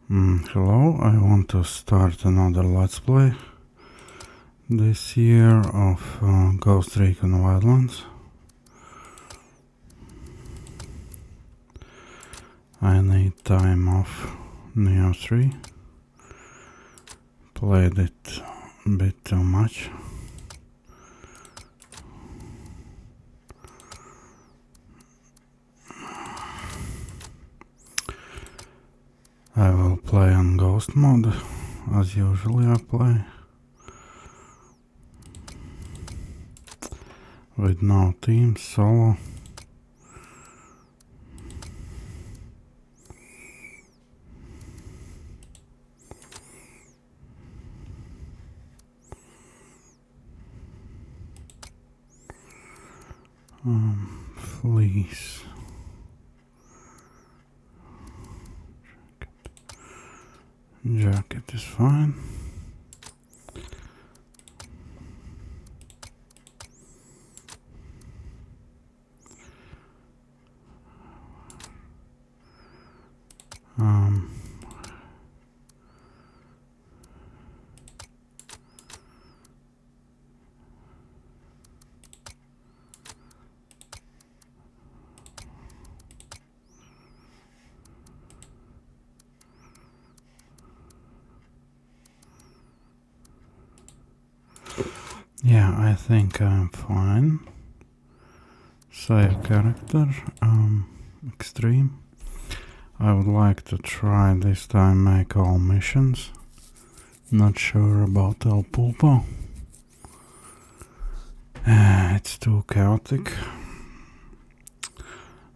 Hello, I want to start another Let's Play this year of Ghost Recon Wildlands. I need time off Neo 3. Played it a bit too much. I will play on Ghost mode, as usually I play, with no team, solo. Fleece. Jacket is fine. Yeah, I think I'm fine. Save character, extreme. I would like to try this time make all missions. Not sure about El Pulpo. It's too chaotic.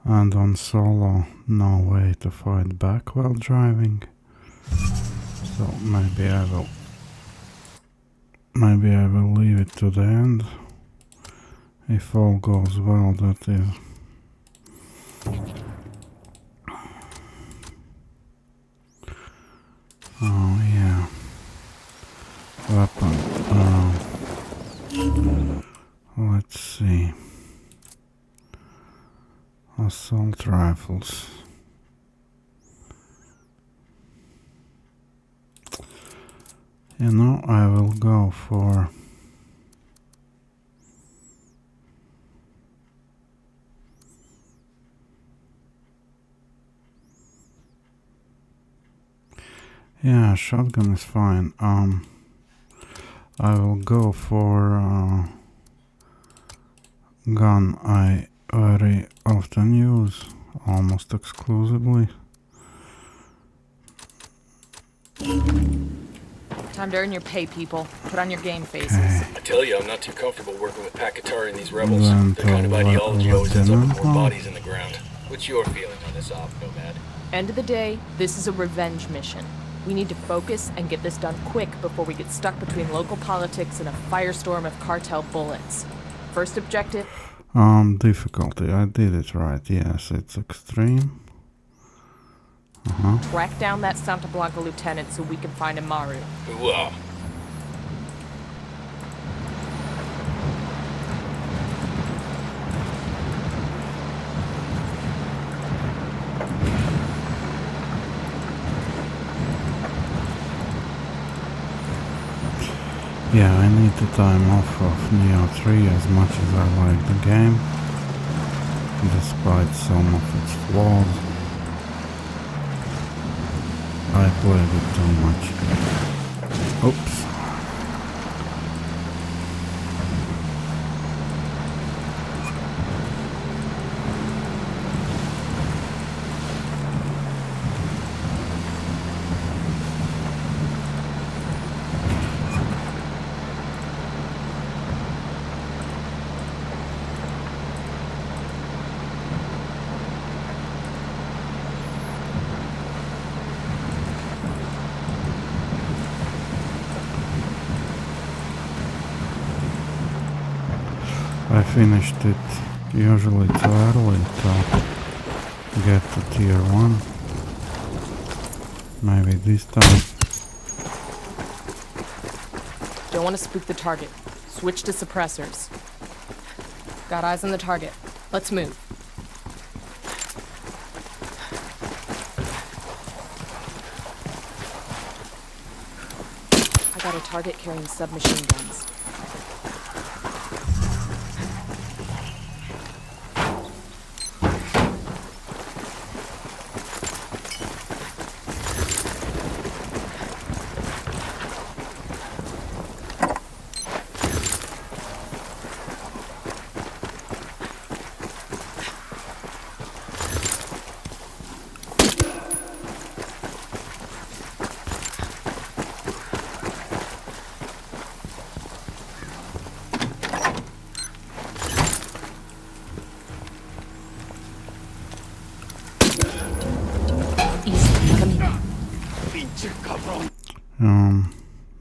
And on solo, no way to fight back while driving. So maybe I will leave it to the end. If all goes well, that is. Oh yeah. Weapon. Let's see. Assault rifles. You know, I will go for yeah, shotgun is fine. I will go for gun I very often use, almost exclusively. Time to earn your pay, people. Put on your game faces. Okay. I tell you, I'm not too comfortable working with Pakatari and these rebels. Their kind of ideology always ends up with more bodies in the ground. What's your feeling on this op, Nomad? End of the day, this is a revenge mission. We need to focus and get this done quick before we get stuck between local politics and a firestorm of cartel bullets. First objective... Difficulty. I did it right. Yes, it's extreme. Track down that Santa Blanca lieutenant so we can find Amaru. Wow. Yeah, I need the time off of Neo 3 as much as I like the game, despite some of its flaws. I played it too much. Oops. I finished it usually too early to get to tier 1. Maybe this time. Don't want to spook the target. Switch to suppressors. Got eyes on the target. Let's move. got a target carrying submachine guns.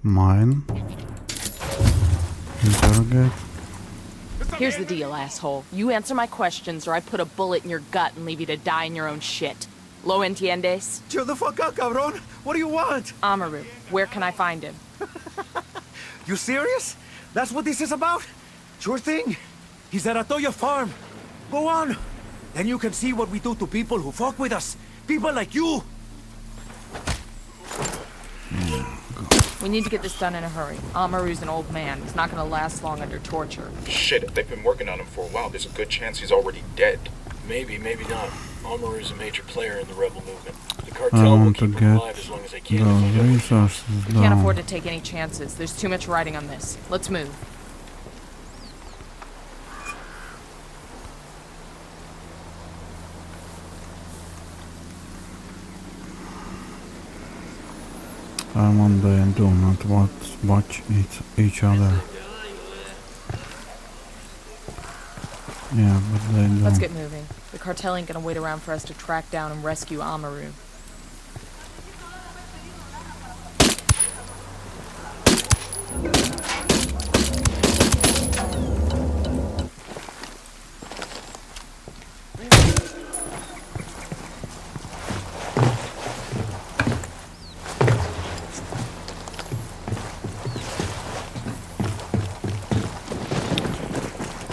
Mine. Interrogate. Here's the deal, asshole. You answer my questions or I put a bullet in your gut and leave you to die in your own shit. Lo entiendes? Chill the fuck up, cabron. What do you want? Amaru, where can I find him? You serious? That's what this is about? Sure thing. He's at Atoya Farm. Go on. Then you can see what we do to people who fuck with us. People like you. We need to get this done in a hurry. Amaru's an old man. He's not gonna last long under torture. Shit, if they've been working on him for a while, there's a good chance he's already dead. Maybe, maybe not. Amaru's a major player in the rebel movement. The I cartel will want to keep him get alive as long as they can. those resources We can't down. afford to take any chances. There's too much riding on this. Let's move. I want they do not watch each other. Yeah, but they don't. Let's get moving. The cartel ain't gonna wait around for us to track down and rescue Amaru.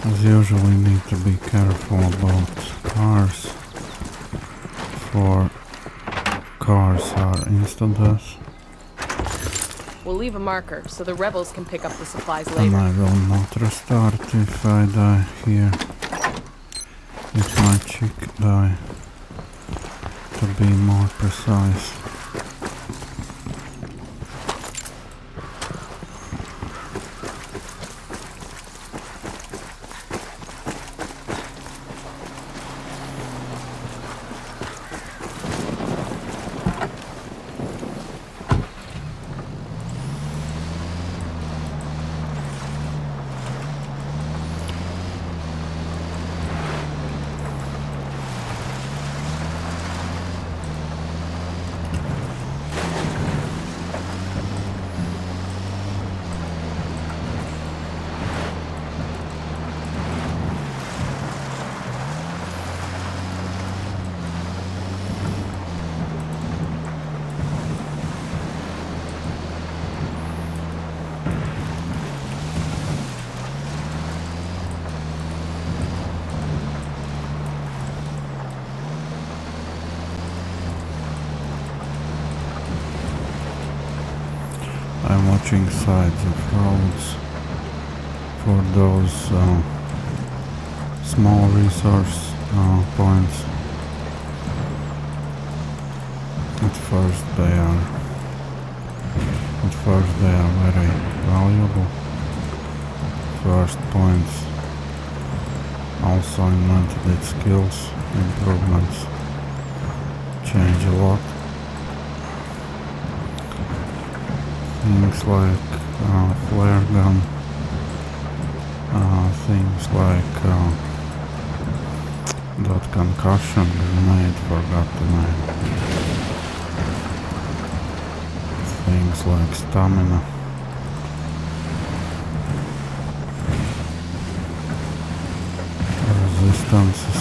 As usual, we need to be careful about cars, for cars are instant death, We'll leave a marker so the rebels can pick up the supplies and later. I will not restart if I die here. If my chick die, to be more precise. I'm watching sides of roads for those small resource points. At first they are very valuable. First points also invented its skills, improvements change a lot. Things like flare gun, things like that concussion grenade, forgot the name. Things like stamina. Resistances.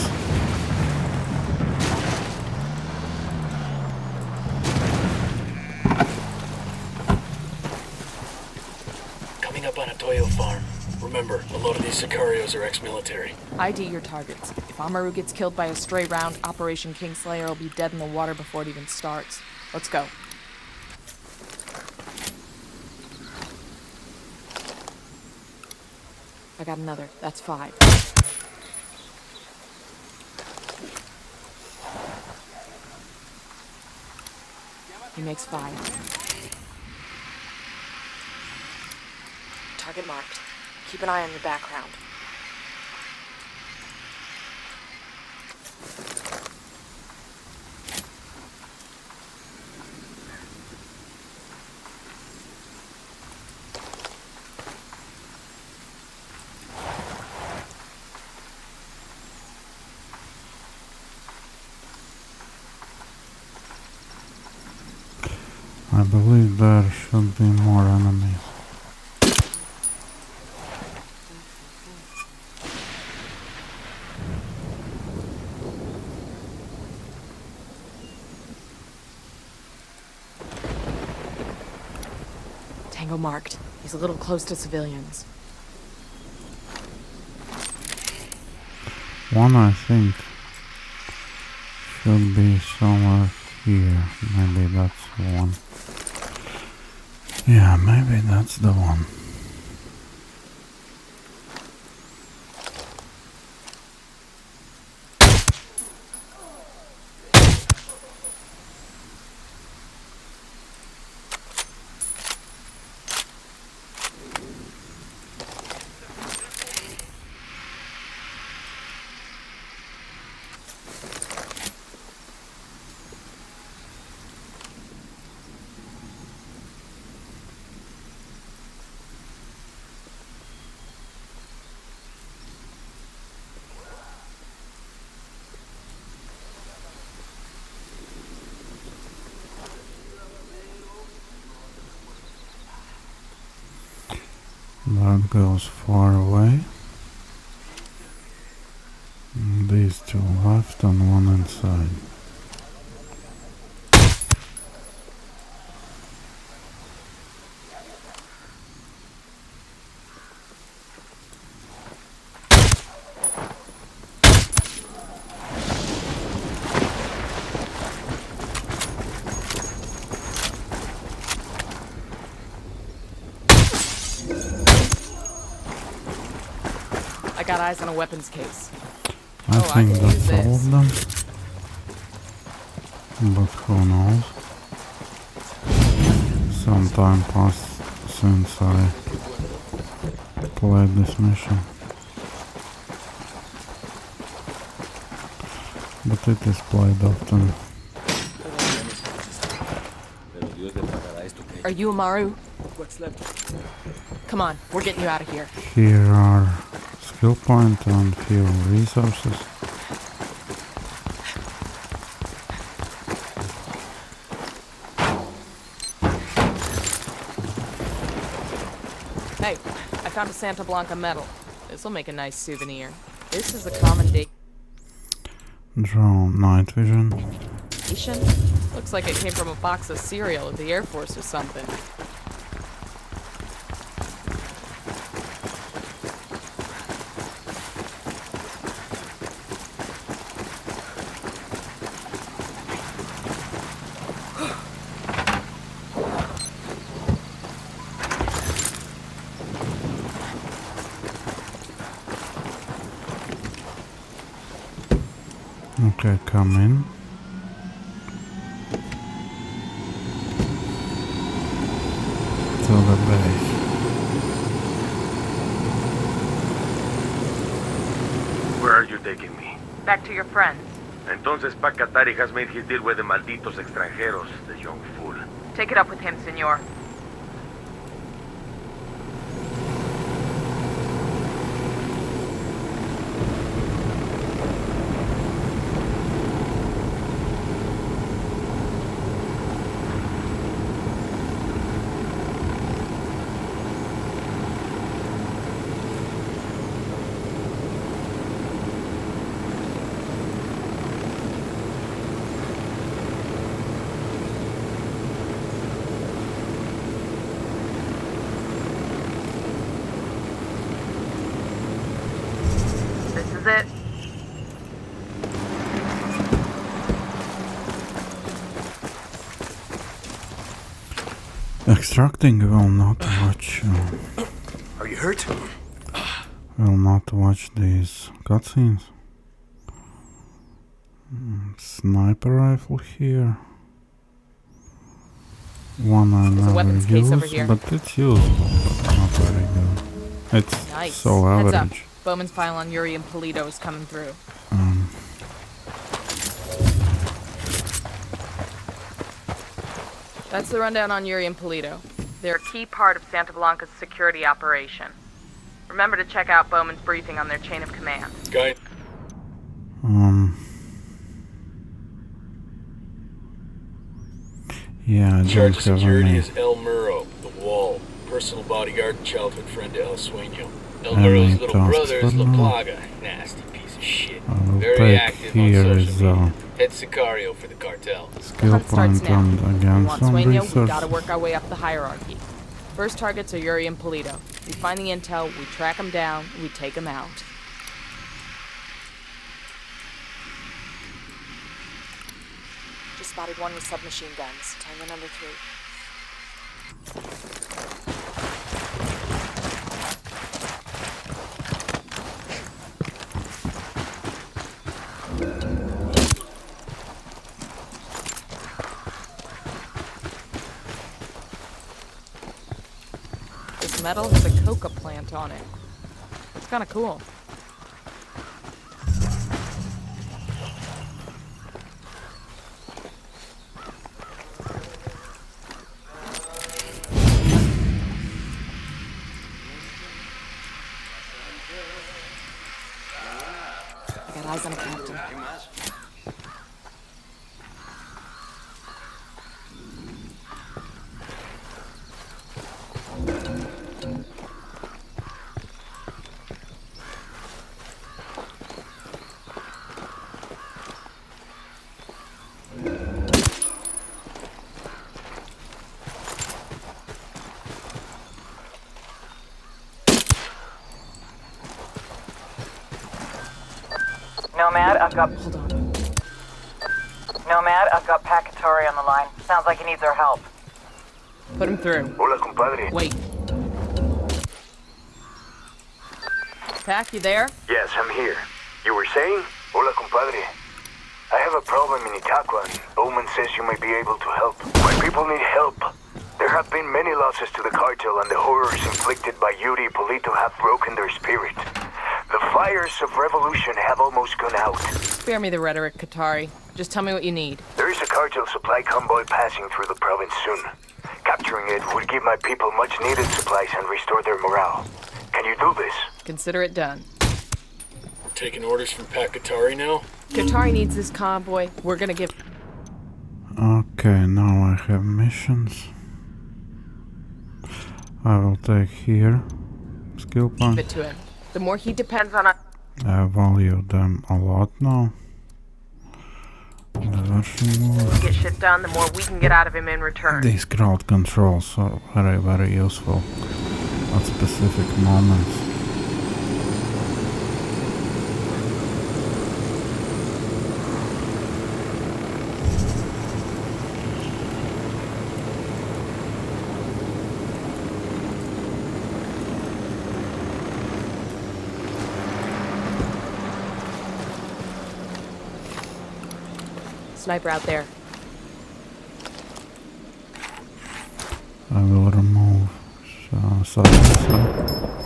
Coming up on a Toyo farm. Remember, a lot of these Sicarios are ex-military. ID your targets. If Amaru gets killed by a stray round, Operation Kingslayer will be dead in the water before it even starts. Let's go. I got another. That's 5. He makes 5. Target marked. Keep an eye on your background. I believe there should be more enemies. Tango marked. He's a little close to civilians. One, I think, should be somewhere here. Maybe that's the one. Yeah, maybe that's the one. That goes far away. And these 2 left and 1 inside. I got eyes on a weapons case. I think I can that's use all this. of them. But who knows? Some time passed since I played this mission. But it is played often. Are you Amaru? Come on, we're getting you out of here. Here are skill point and few resources. Hey, I found a Santa Blanca medal. This'll make a nice souvenir. This is a commendation. Drone night vision. Looks like it came from a box of cereal at the Air Force or something. Okay, come in. To the base. Where are you taking me? Back to your friends. Entonces Pacatari has made his deal with the malditos extranjeros, the young fool. Take it up with him, senor. This is it. Extracting will not watch. Are you hurt? will not watch these cutscenes. Sniper rifle here. One I There's a weapons never case over use, here. but it's useful, but not very good. It's Nice. so Heads average. up. Bowman's pile on Yuri and Polito is coming through. That's the rundown on Yuri and Polito. They're a key part of Santa Blanca's security operation. Remember to check out Bowman's briefing on their chain of command. Guy, Yeah, I in charge don't of have security any. is El Muro, the Wall, personal bodyguard and childhood friend to El Sueño. El Muro's little tasks brother is for La now? Plaga, nasty piece of shit. I will Very take active on here social is media. Head Sicario for the cartel. skill Hunt starts point now. and We again want some Sueño, we resources. gotta work our way up the hierarchy. First targets are Yuri and Polito. We find the intel, we track them down, we take them out. Just spotted one with submachine guns. Tango number 3. This metal has a coca plant on it. It's kinda cool. I got eyes on a captain. Nomad, I've got Hold on. Nomad, I've got Pacatore on the line. Sounds like he needs our help. Put him through. Hola, compadre. Wait. Pac, you there? Yes, I'm here. You were saying? Hola, compadre. I have a problem in Itaqua, and Bowman says you may be able to help. My people need help. There have been many losses to the cartel, and the horrors inflicted by Yuri and Polito have broken their spirit. The fires of revolution have almost gone out. Spare me the rhetoric, Qatari. Just tell me what you need. There is a cartel supply convoy passing through the province soon. Capturing it would give my people much-needed supplies and restore their morale. Can you do this? Consider it done. We're taking orders from Pacatari now? Qatari needs this convoy. We're gonna give... Okay, now I have missions. I will take here skill point. it to him. The more he depends on us... I value them a lot now. to get shit done, the more we can get out of him in return. These crowd controls are very, very useful at specific moments. Sniper out there. I will remove silencer.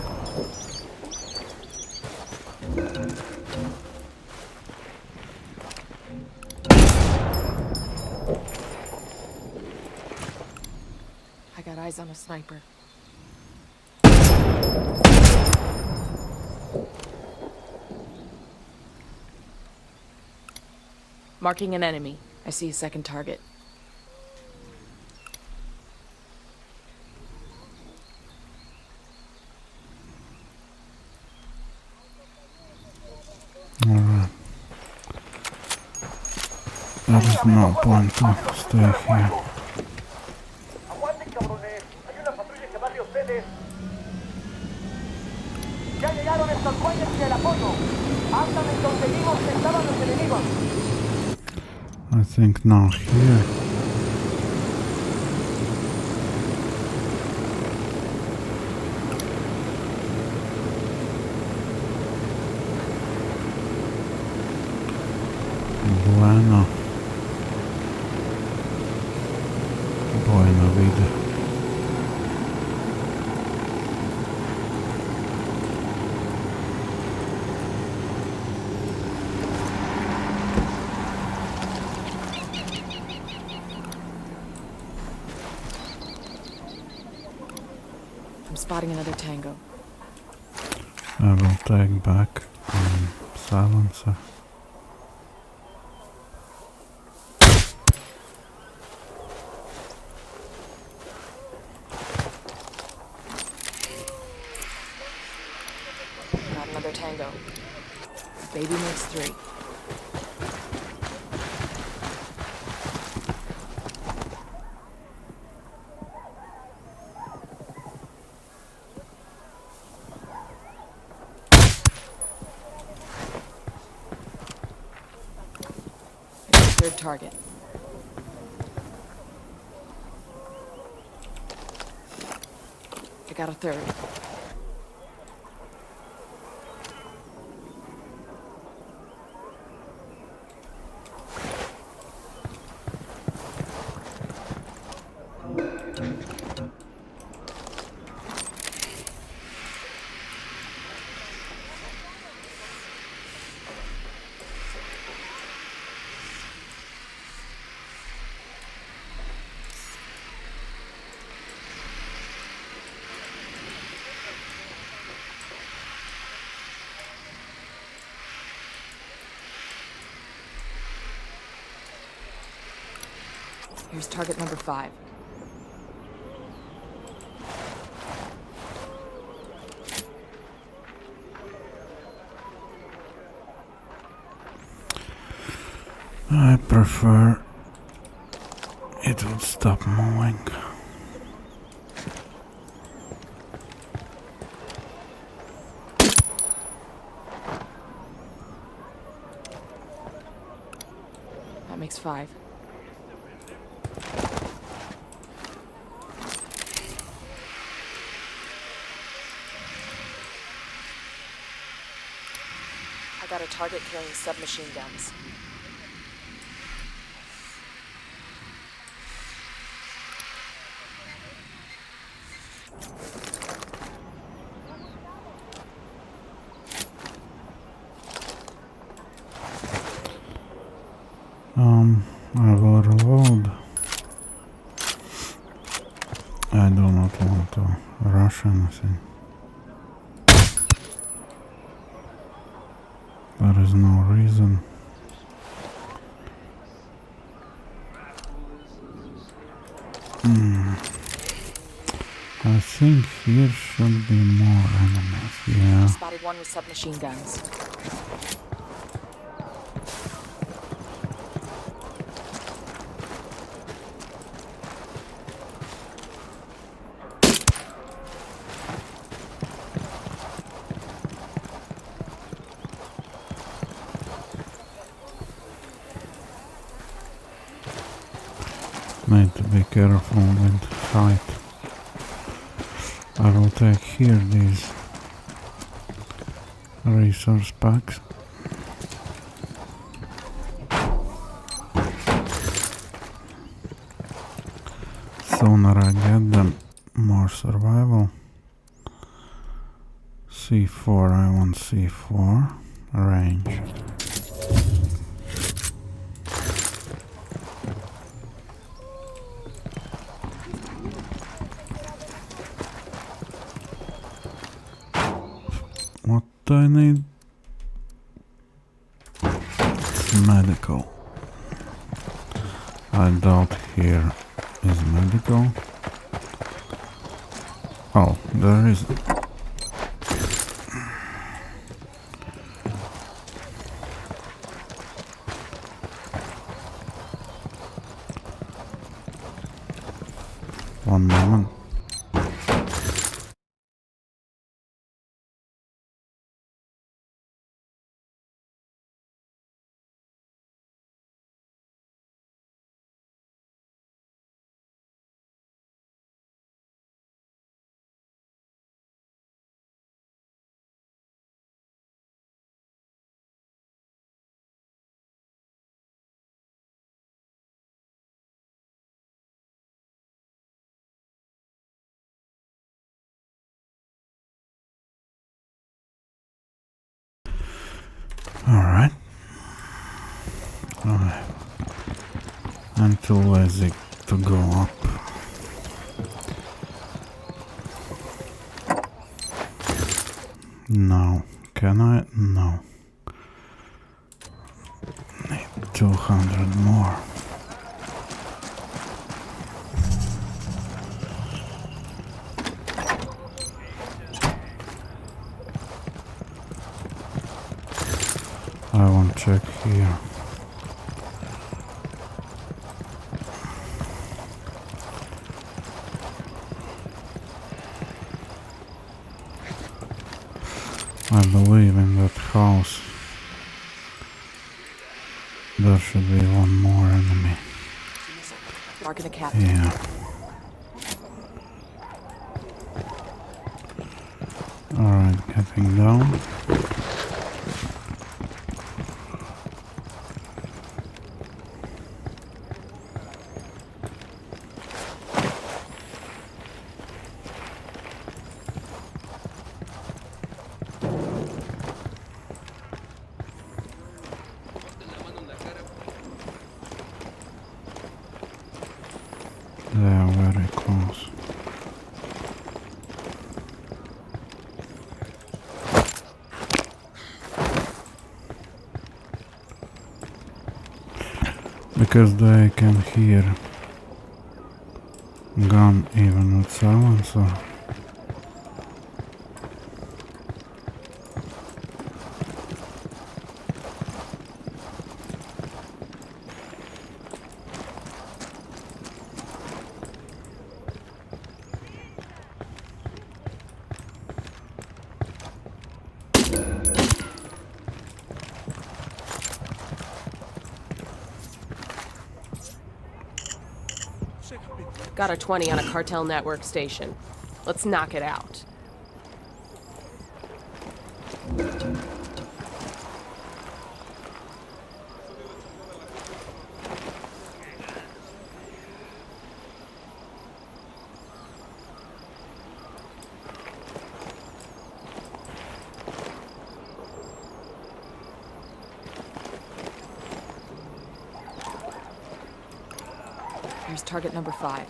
I got eyes on a sniper. Marking an enemy. I see a second target. Alright. There is no point to stay here. Aguanten, cabrones. Hay una patrulla que va de ustedes. Ya llegaron estos güeyes y el apoyo. Andan en donde vimos que estaban los enemigos. I think now here. Buena Vida. I'm spotting another tango. I will take back silencer. Got another tango. Baby makes 3. Third target. I got a third. Here's target number 5. I prefer it would stop moving. That makes 5. I got a target carrying submachine guns. I will reload. I do not want to rush anything. There is no reason. I think here should be more enemies, yeah. Spotted one with submachine guns. Need to be careful with height. I will take here these resource packs. Sooner I get them, more survival. C4, I want C4 range. What I need? It's medical. I doubt here is medical. Oh, there is. One moment. Alright. I'm too lazy to go up. No. Can I? No. Need 200 more. I won't check here. I believe in that house there should be one more enemy. Marking a captain. Yeah. Alright, getting down. They are very close. Because they can hear gun even with silencer. Got a 20 on a cartel network station. Let's knock it out. Here's target number 5.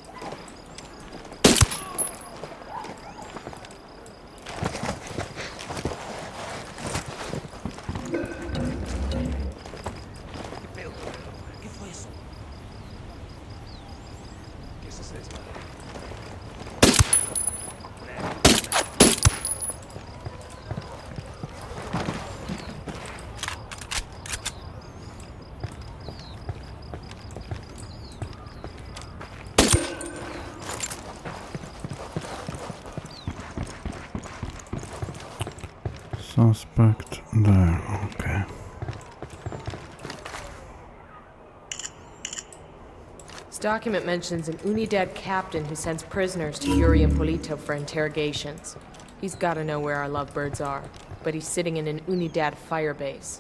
Suspect there, okay. This document mentions an Unidad captain who sends prisoners to Yuri and Polito for interrogations. He's gotta know where our lovebirds are, but he's sitting in an Unidad firebase.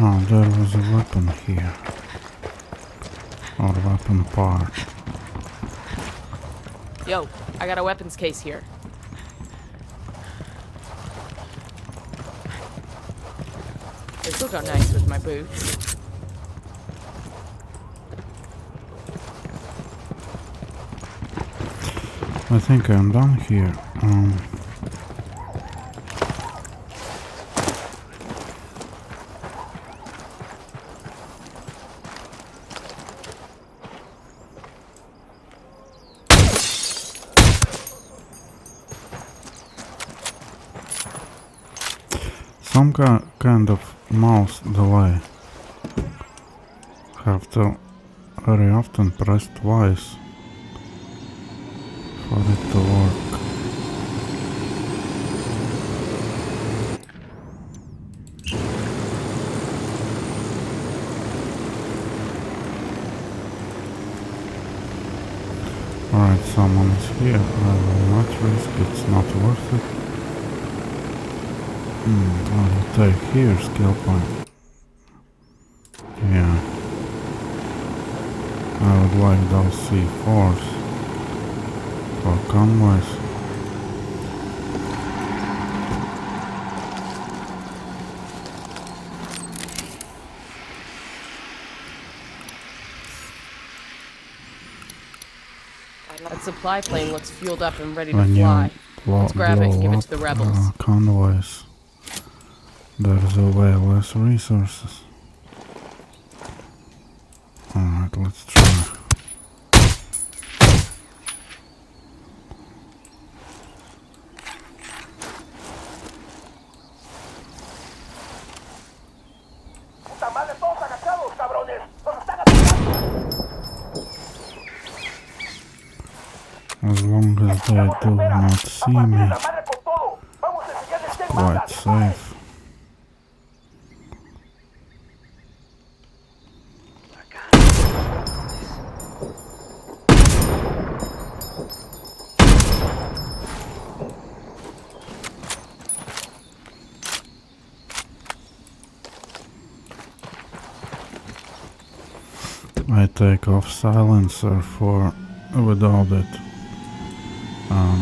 Oh, there was a weapon here. Or weapon part. Yo, I got a weapons case here. This will go nice with my boots. I think I'm done here. Some kind of mouse delay. Have to very often press twice for it to work. Alright, Alright, someone is here. I will not risk it. It's not worth it. I'll take here skill point. Yeah. I would like those C4s for convoys. That supply plane looks fueled up and ready to When fly. you Let's grab it and give it to the rebels. Convoys, there's way less resources. Alright, let's try. ¡Puta madre, todos agachados, cabrones! ¡Nos están atacando! As long as they do not see me, quite safe. I take off silencer for without it.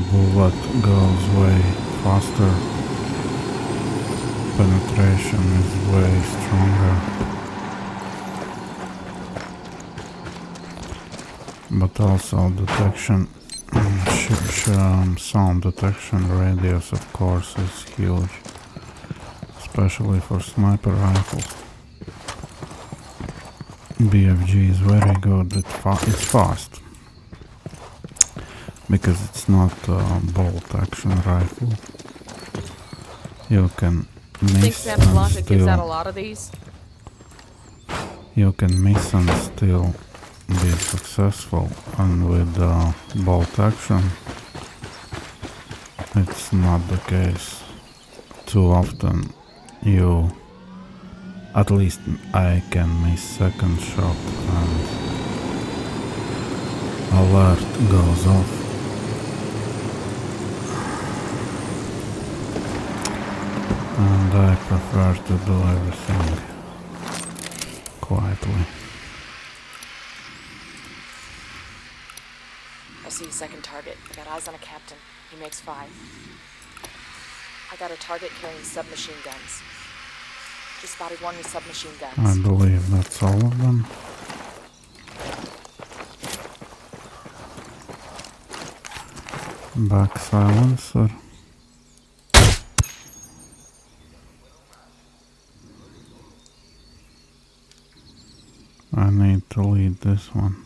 Bullet goes way faster. Penetration is way stronger. But also detection, sound detection radius of course is huge. Especially for sniper rifles. BFG is very good, it's fast. Because it's not a bolt action rifle. You can miss Think Santa and gives out a still... lot of these? You can miss and still be successful, and with bolt action it's not the case. Too often you... At least I can miss second shot and alert goes off. And I prefer to do everything quietly. I see a second target. I got eyes on a captain. He makes 5. I got a target carrying submachine guns. Just spotted one with submachine guns. I believe that's all of them. Back silencer. I need to lead this one.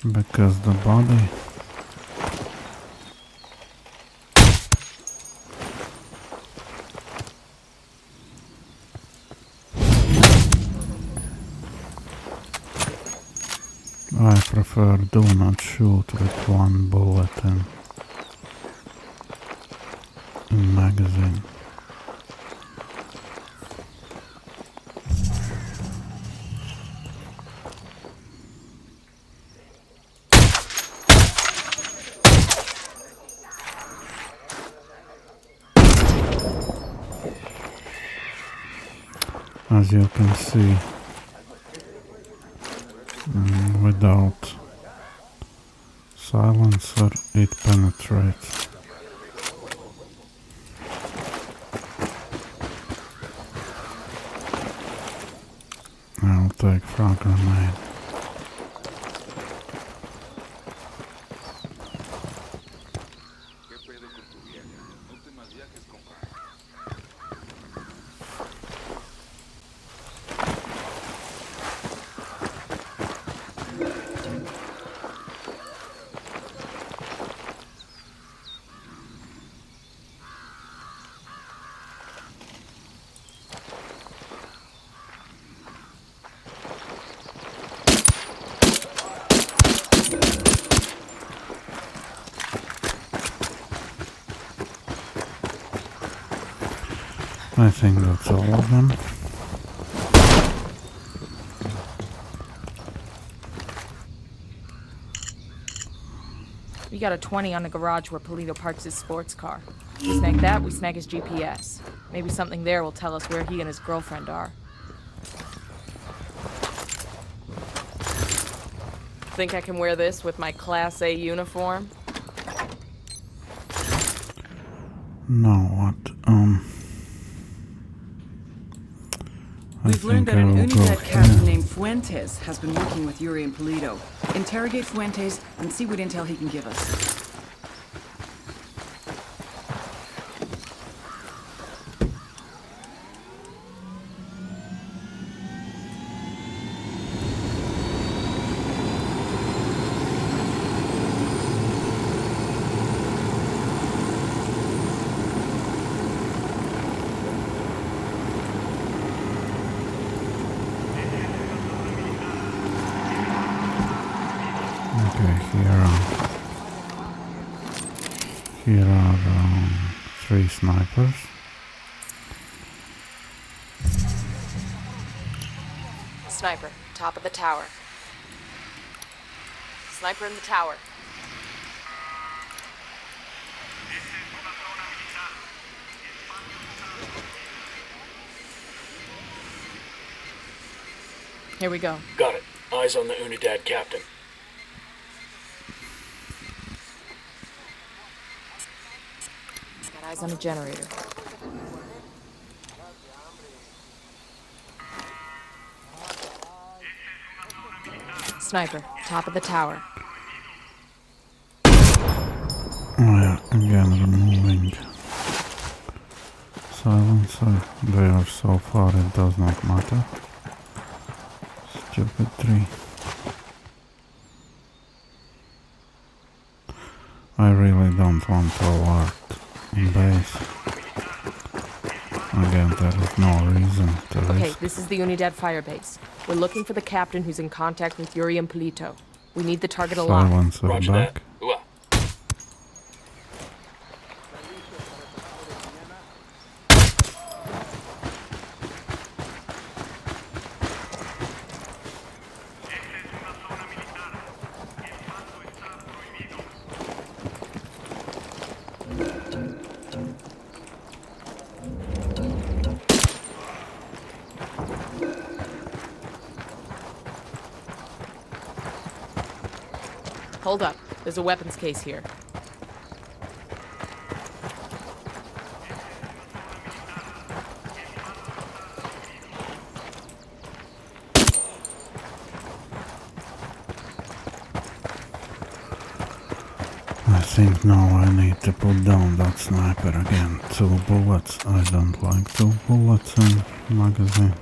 Because the body I prefer do not shoot with one bullet in magazine. As you can see, without silencer it penetrates. I'll take frag grenade. I think that's all of them. We got a 20 on the garage where Polito parks his sports car. We snag that, we snag his GPS. Maybe something there will tell us where he and his girlfriend are. Think I can wear this with my Class A uniform? No, what? We've learned that an Unidad captain named Fuentes has been working with Yuri and Polito. Interrogate Fuentes and see what intel he can give us. Here are 3 snipers. Sniper, top of the tower. Sniper in the tower. Here we go. Got it. Eyes on the Unidad captain. Got eyes on a generator. Sniper, top of the tower. Oh yeah, again removing silencer. They are so far it does not matter. Stupid tree. I really don't want to alert base. Again, there is no reason to Okay, risk. this is the Unidad firebase. We're looking for the captain who's in contact with Yuri and Polito. We need the target alive. Silencer Roger back. that. Ooh-ah. Hold up. There's a weapons case here. I think now I need to put down that sniper again. 2 bullets. I don't like 2 bullets in magazine.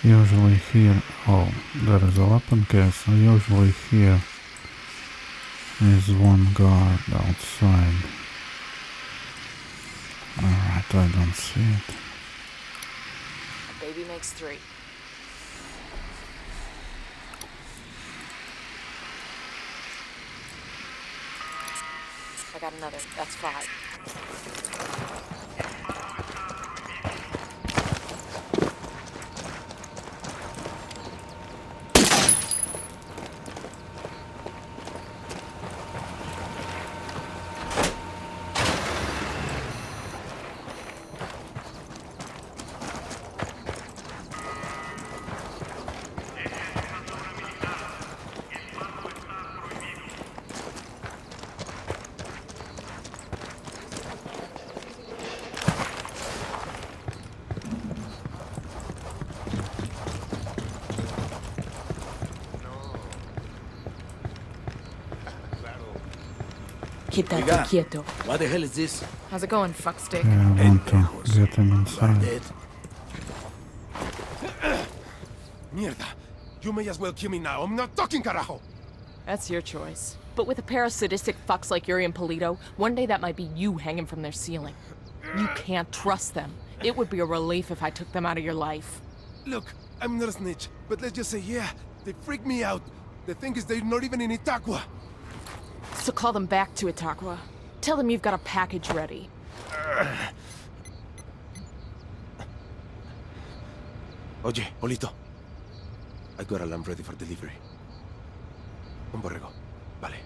Usually here, oh, there is a weapon case. Usually here is 1 guard outside. Alright, I don't see it. Baby makes 3. I got another. That's 5. Quítate quieto. What the hell is this? How's it going, fuckstick? Yeah, I want to get him inside. Dead. Mierda. You may as well kill me now. I'm not talking, carajo! That's your choice. But with a pair of sadistic fucks like Yuri and Polito, one day that might be you hanging from their ceiling. You can't trust them. It would be a relief if I took them out of your life. Look, I'm not a snitch, but let's just say, yeah, they freak me out. The thing is, they're not even in Itaqua. So call them back to Itaqua. Tell them you've got a package ready. Oye, Polito. I got a lamb ready for delivery. Un borrego. Vale.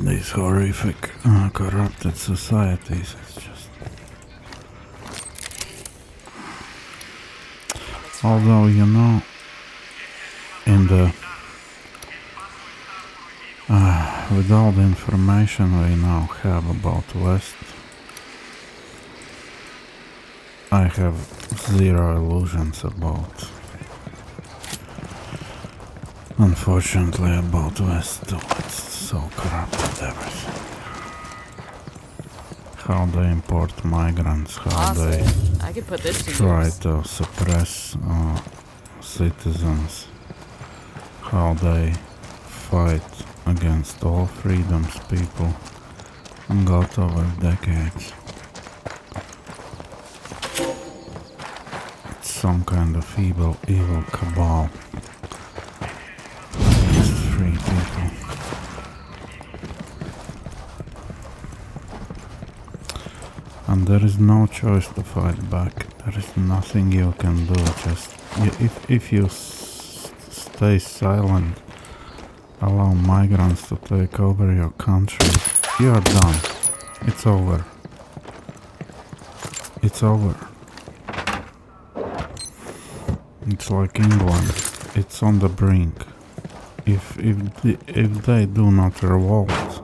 These horrific, corrupted societies, it's just... Although, you know, in the... with all the information we now have about West, I have zero illusions about... Unfortunately, about West too. It's so corrupted, everything. How they import migrants, how they I could put this to try use. to suppress citizens, how they fight against all freedoms people got over decades. It's some kind of evil cabal against free people. And there is no choice to fight back. There is nothing you can do. Just if you stay silent, allow migrants to take over your country, you are done. It's over. It's over. It's like England. It's on the brink. If they do not revolt,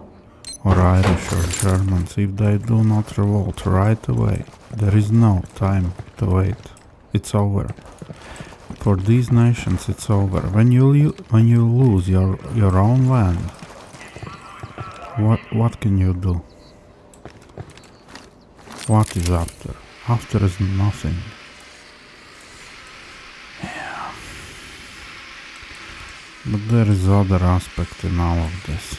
or Irish or Germans, if they do not revolt right away, there is no time to wait. It's over. For these nations, it's over. When you lose your own land, what can you do? What is after? After is nothing. Yeah. But there is other aspect in all of this.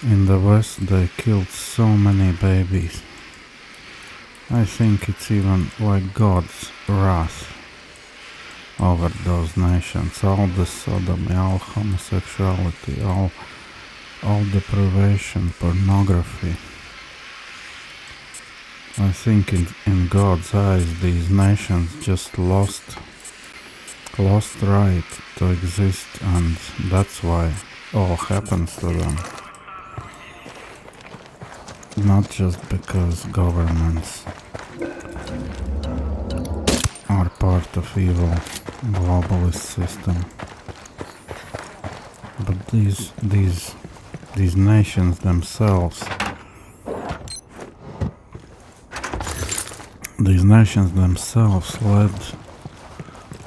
In the West, they killed so many babies. I think it's even like God's wrath over those nations. All the sodomy, all homosexuality, all deprivation, pornography. I think in God's eyes, these nations just lost right to exist, and that's why all happens to them. Not just because governments are part of evil globalist system, but these nations themselves,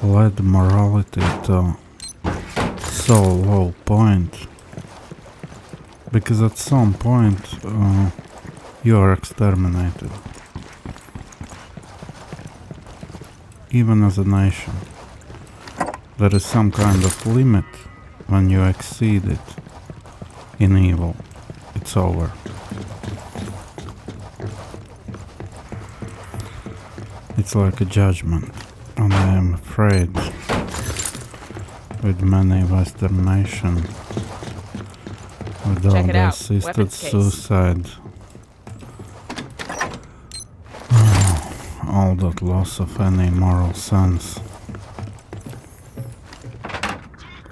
led morality to so low point, because at some point you are exterminated. Even as a nation, there is some kind of limit. When you exceed it in evil, it's over. It's like a judgment, and I am afraid with many Western nations, with all the assisted suicide, all that loss of any moral sense.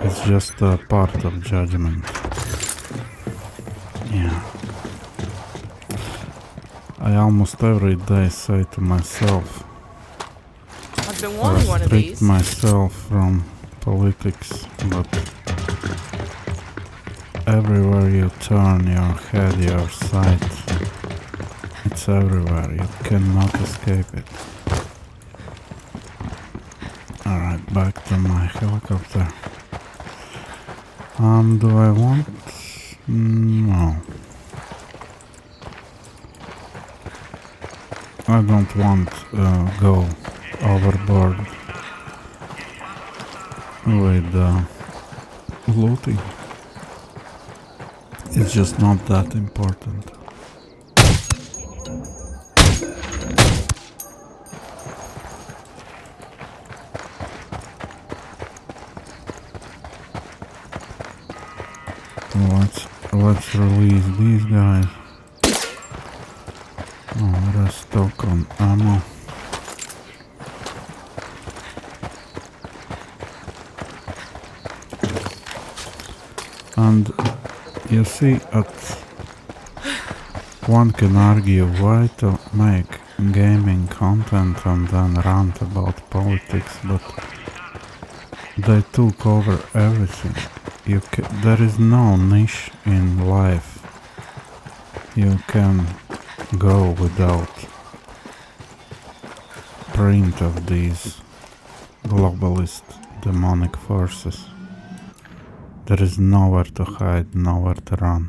It's just a part of judgment. Yeah. I almost every day say to myself, I've been wanting one of these. Myself from politics, but everywhere you turn your head, your sight, it's everywhere. You cannot escape it. back to my helicopter. Do I want? No. I don't want go overboard with looting. It's just not that important. Let's release these guys. Oh, restock on ammo. And you see, one can argue why to make gaming content and then rant about politics, but they took over everything. There is no niche in life you can go without print of these globalist demonic forces. There is nowhere to hide, nowhere to run.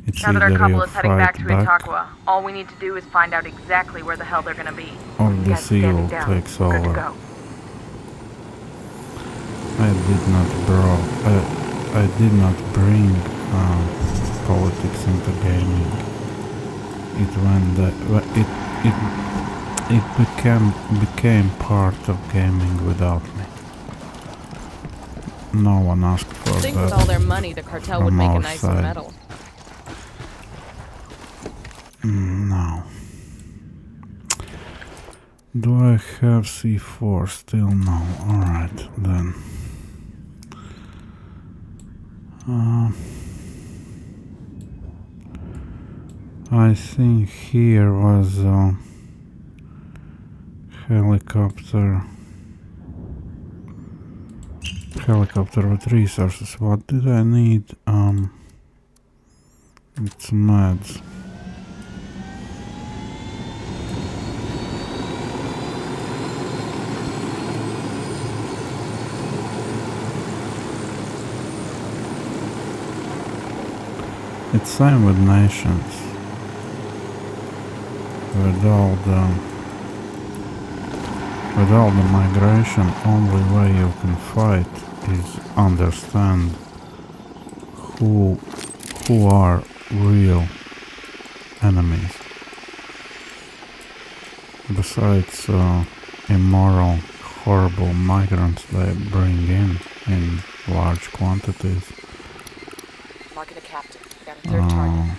It's now that our either couple you is heading back to fight back, Itaqua, all we need to do is find out exactly where the hell they're gonna be. or You the guys standing seal down. takes Good to over. go. I did not bring politics into gaming. It became part of gaming without me. No one asked for I think that with all their money, the cartel would from make a our nicer side. medal. No. Do I have C4? Still no. Alright, then. I think here was a helicopter with resources. What did I need? It's meds. It's same with nations. With all the migration, only way you can fight is understand who are real enemies. Besides immoral, horrible migrants they bring in large quantities. Marking a captain. Got a third target.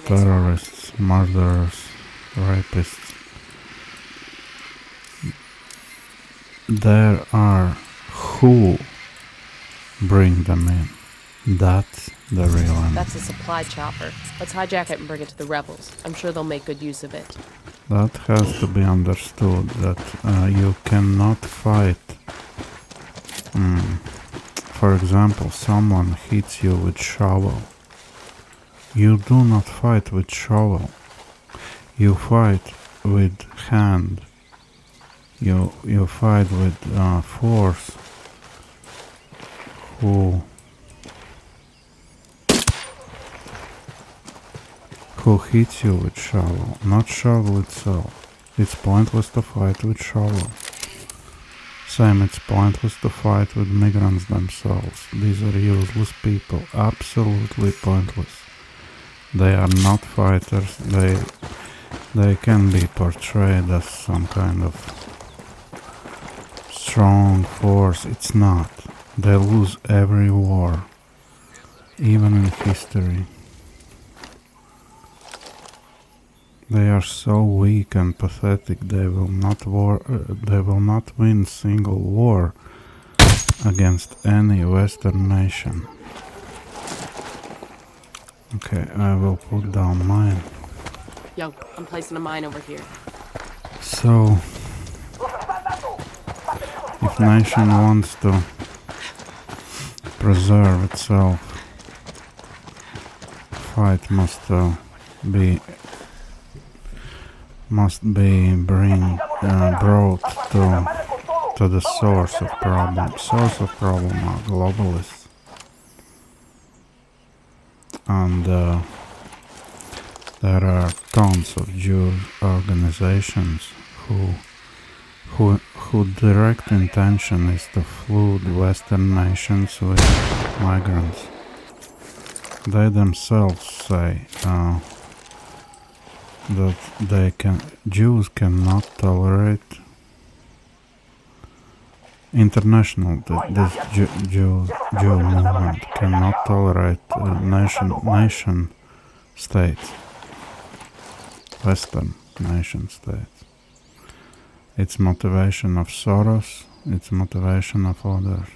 Terrorists, murderers, rapists. There are who bring them in. That's the real enemy. That's a supply chopper. Let's hijack it and bring it to the rebels. I'm sure they'll make good use of it. That has to be understood, that you cannot fight. For example, someone hits you with shovel. You do not fight with shovel. You fight with hand. You fight with force. Who hits you with shovel, not shovel itself. It's pointless to fight with shovel. Same, it's pointless to fight with migrants themselves. These are useless people, absolutely pointless. They are not fighters. They can be portrayed as some kind of strong force. It's not. They lose every war, even in history. They are so weak and pathetic. They will not win single war against any Western nation. Okay, I will put down mine. Yo, I'm placing a mine over here. So, if nation wants to preserve itself, fight must be brought to to the source of problem. Source of problem are globalists. And there are tons of Jewish organizations who direct intention is to flood Western nations with migrants. They themselves say that Jews cannot tolerate this Jew movement cannot tolerate nation states, Western nation states. It's motivation of Soros, it's motivation of others.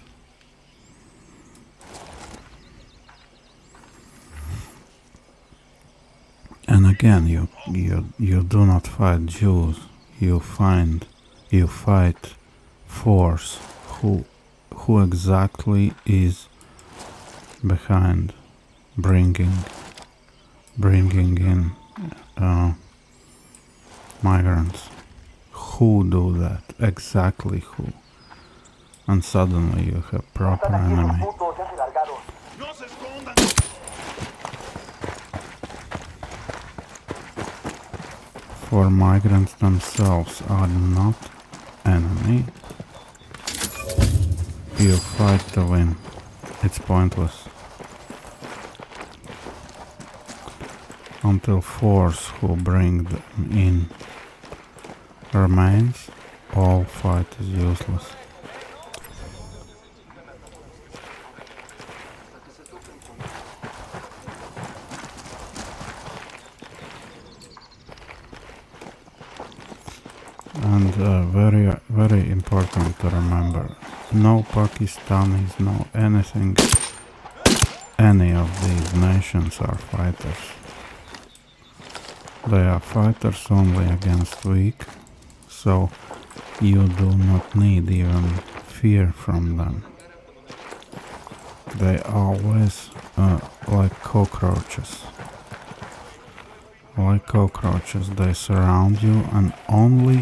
And again, you do not fight Jews, you fight force who exactly is behind bringing in migrants. Who do that? Exactly who? And suddenly you have proper enemy. For migrants themselves are not enemy. You fight to win. It's pointless. Until force who bring them in remains, all fight is useless. And very, very important to remember, no Pakistanis, no anything, any of these nations are fighters. They are fighters only against weak, so you do not need even fear from them. They always like cockroaches. Like cockroaches, they surround you and only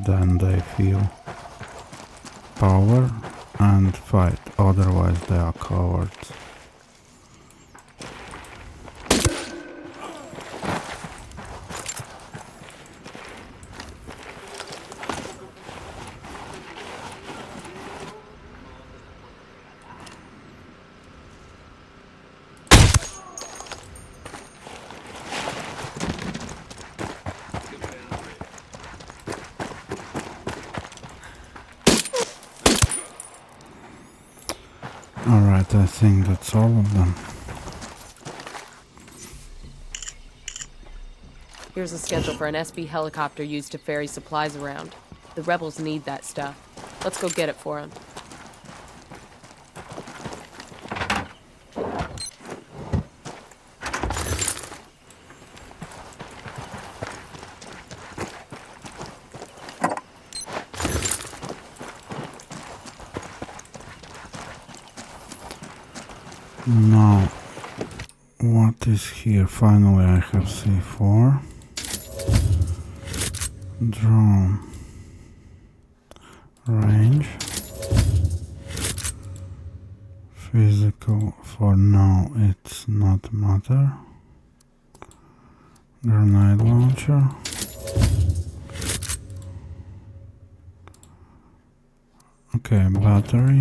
then they feel power and fight, otherwise they are cowards. Alright, I think that's all of them. Here's a schedule for an SB helicopter used to ferry supplies around. The rebels need that stuff. Let's go get it for them. Now, what is here? Finally, I have C4. Drone. Range. Physical, for now, it's not matter. Grenade launcher. Okay, battery.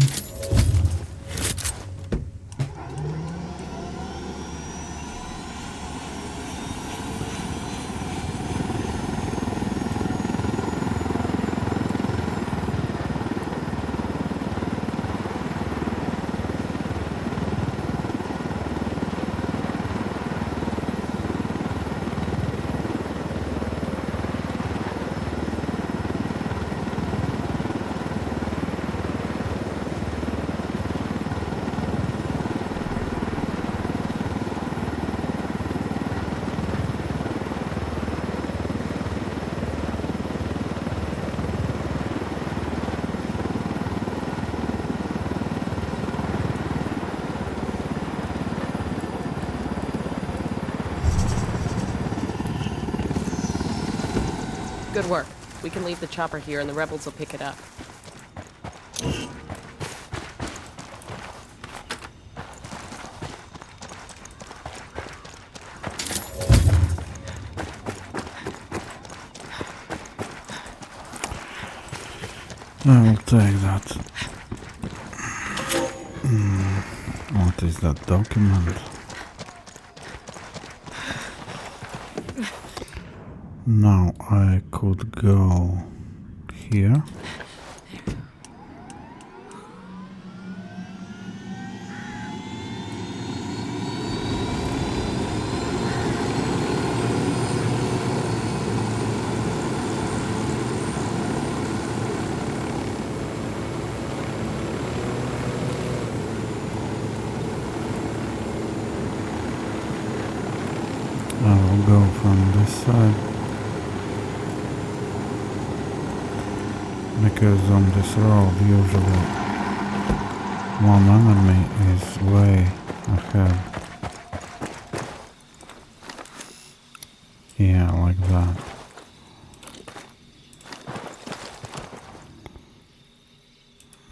Good work. We can leave the chopper here and the rebels will pick it up. I will take that. What is that document? Now I could go here. I will go from this side, because on this road usually one enemy is way ahead. Yeah, like that.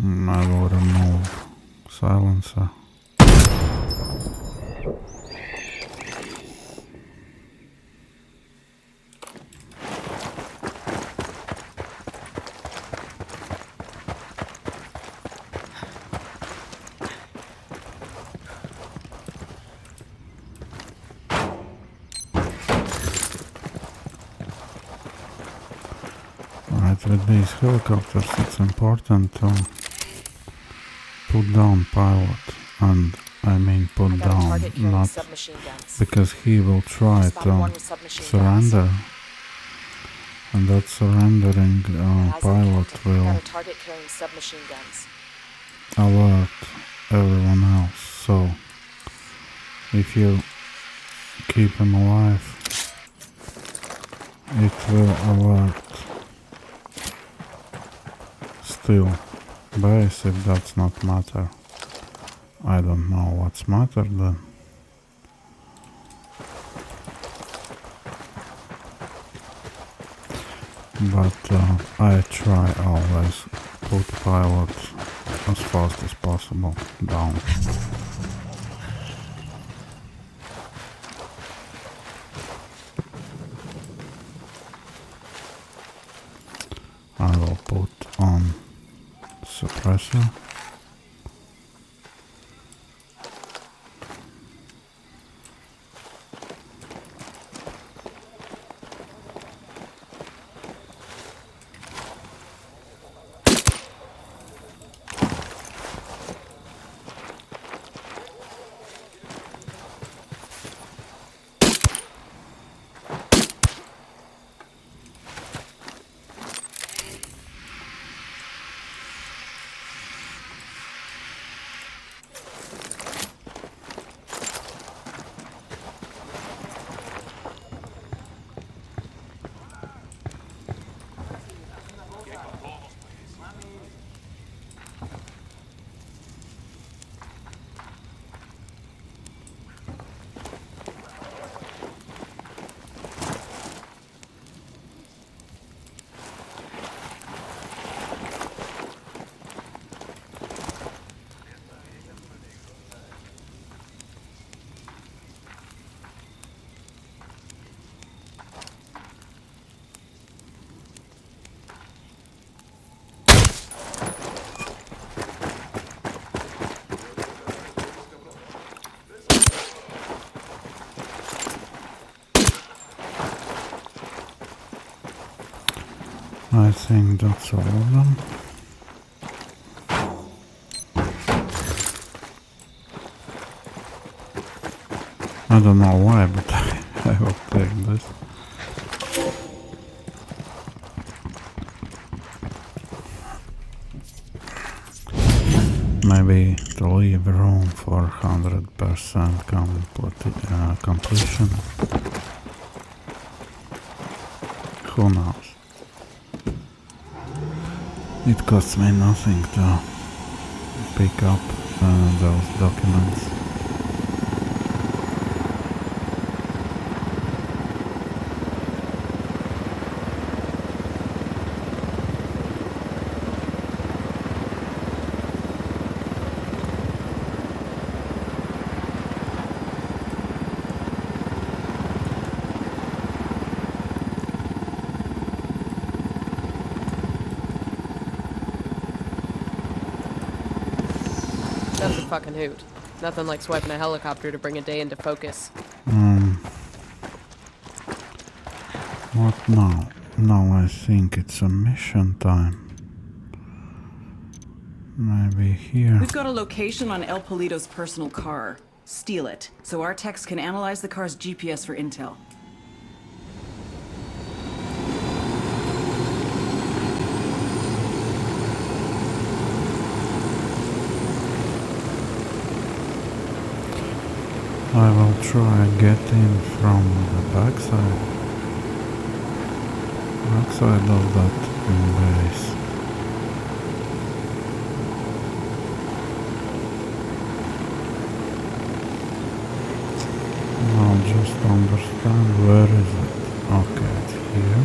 I will remove silencer. With these helicopters it's important to put down pilot, and I mean put down, not because he will try to surrender, and that surrendering pilot will alert everyone else. So if you keep him alive, it will alert still base. If that's not matter, I don't know what's matter then. But I try always put pilot as fast as possible down. I will put on suppressor. I think that's all of them. I don't know why, but I will take this. Maybe to leave room for 100% completion. Who knows? It costs me nothing to pick up those documents. That's a fucking hoot. Nothing like swiping a helicopter to bring a day into focus. What now? Now I think it's a mission time. Maybe here. We've got a location on El Polito's personal car. Steal it, so our techs can analyze the car's GPS for intel. I will try get in from the backside of that base. Now just understand where is it. Okay, it's here.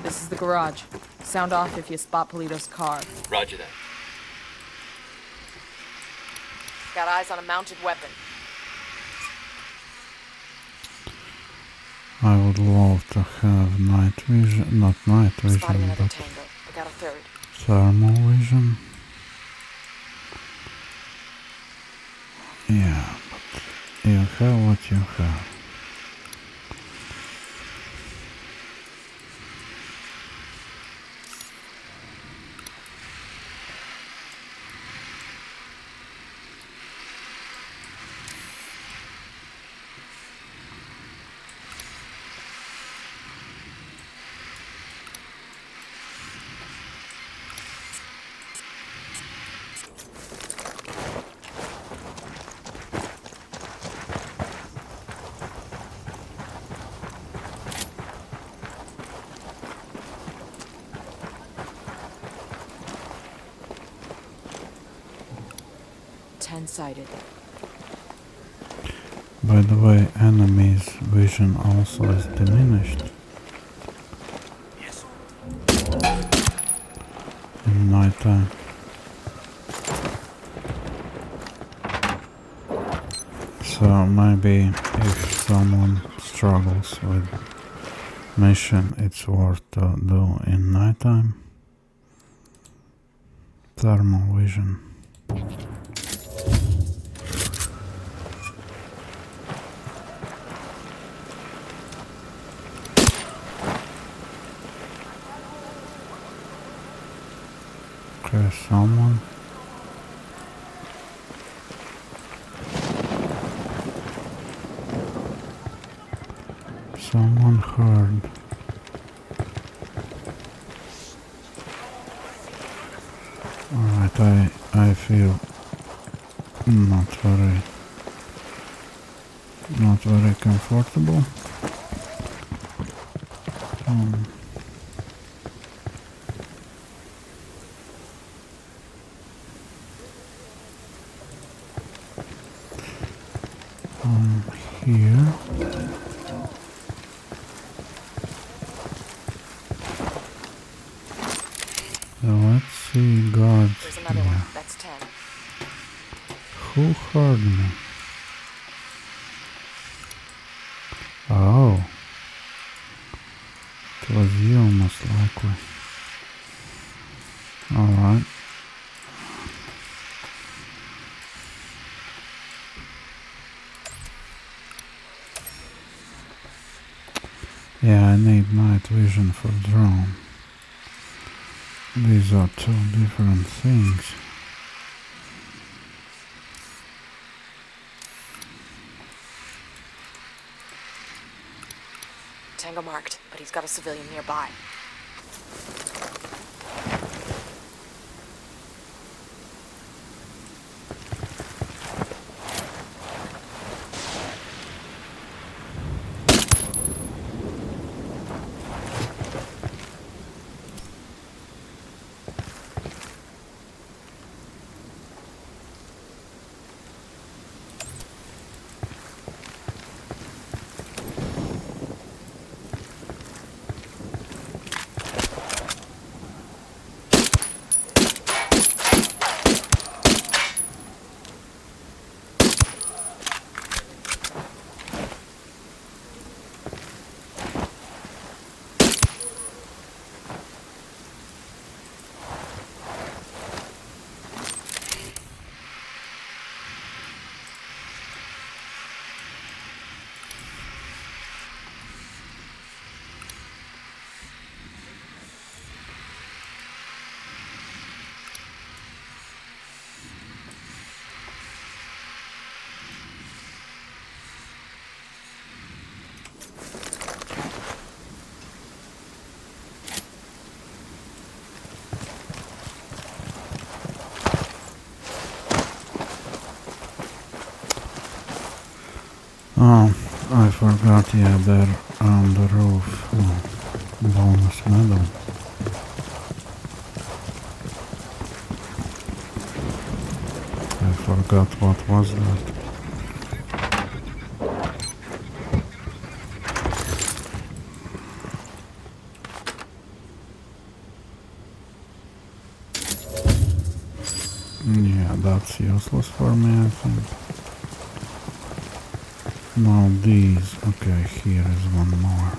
This is the garage. Sound off if you spot Polito's car. Roger that. Got eyes on a mounted weapon. I would love to have night vision, not night vision, Spotting another but tango. I got a third. thermal vision. Yeah, but you have what you have. Ten-sided. By the way, enemies' vision also is diminished. Yes. In nighttime. So maybe if someone struggles with mission, it's worth to do in nighttime. Thermal vision. Okay, someone. Someone heard. Alright, I feel not very comfortable. Here. So let's see guards. There's another here. one. That's 10. Who heard me? Oh. It was you, most likely. Alright. Yeah, I need night vision for drone. These are two different things. Tango marked, but he's got a civilian nearby. Oh, I forgot, yeah, they're on the roof. Oh, bonus medal. I forgot what was that. Yeah, that's useless for me, I think. Now these. Okay, here is one more.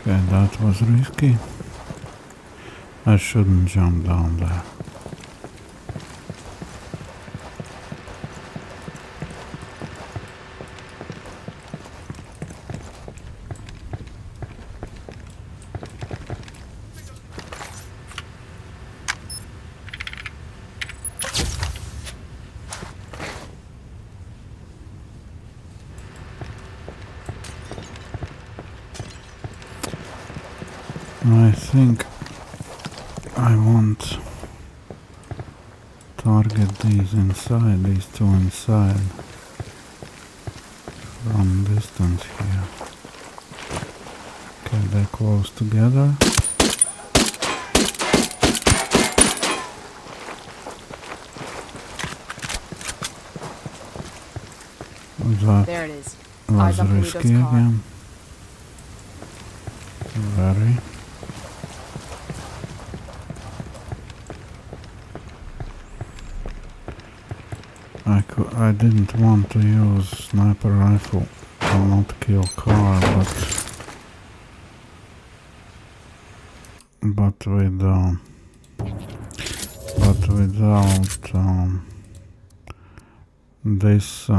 Okay, that was risky. I shouldn't jump down there. I think I want target these inside, these two inside from distance here. Okay, they're close together. That there it is. was risky again. Very. I didn't want to use sniper rifle to not kill car, but without this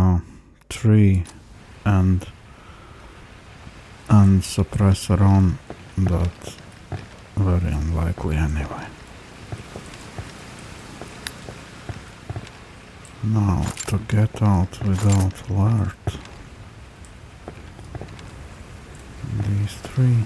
tree and suppressor on, that's very unlikely anyway. Now, to get out without alert, these three.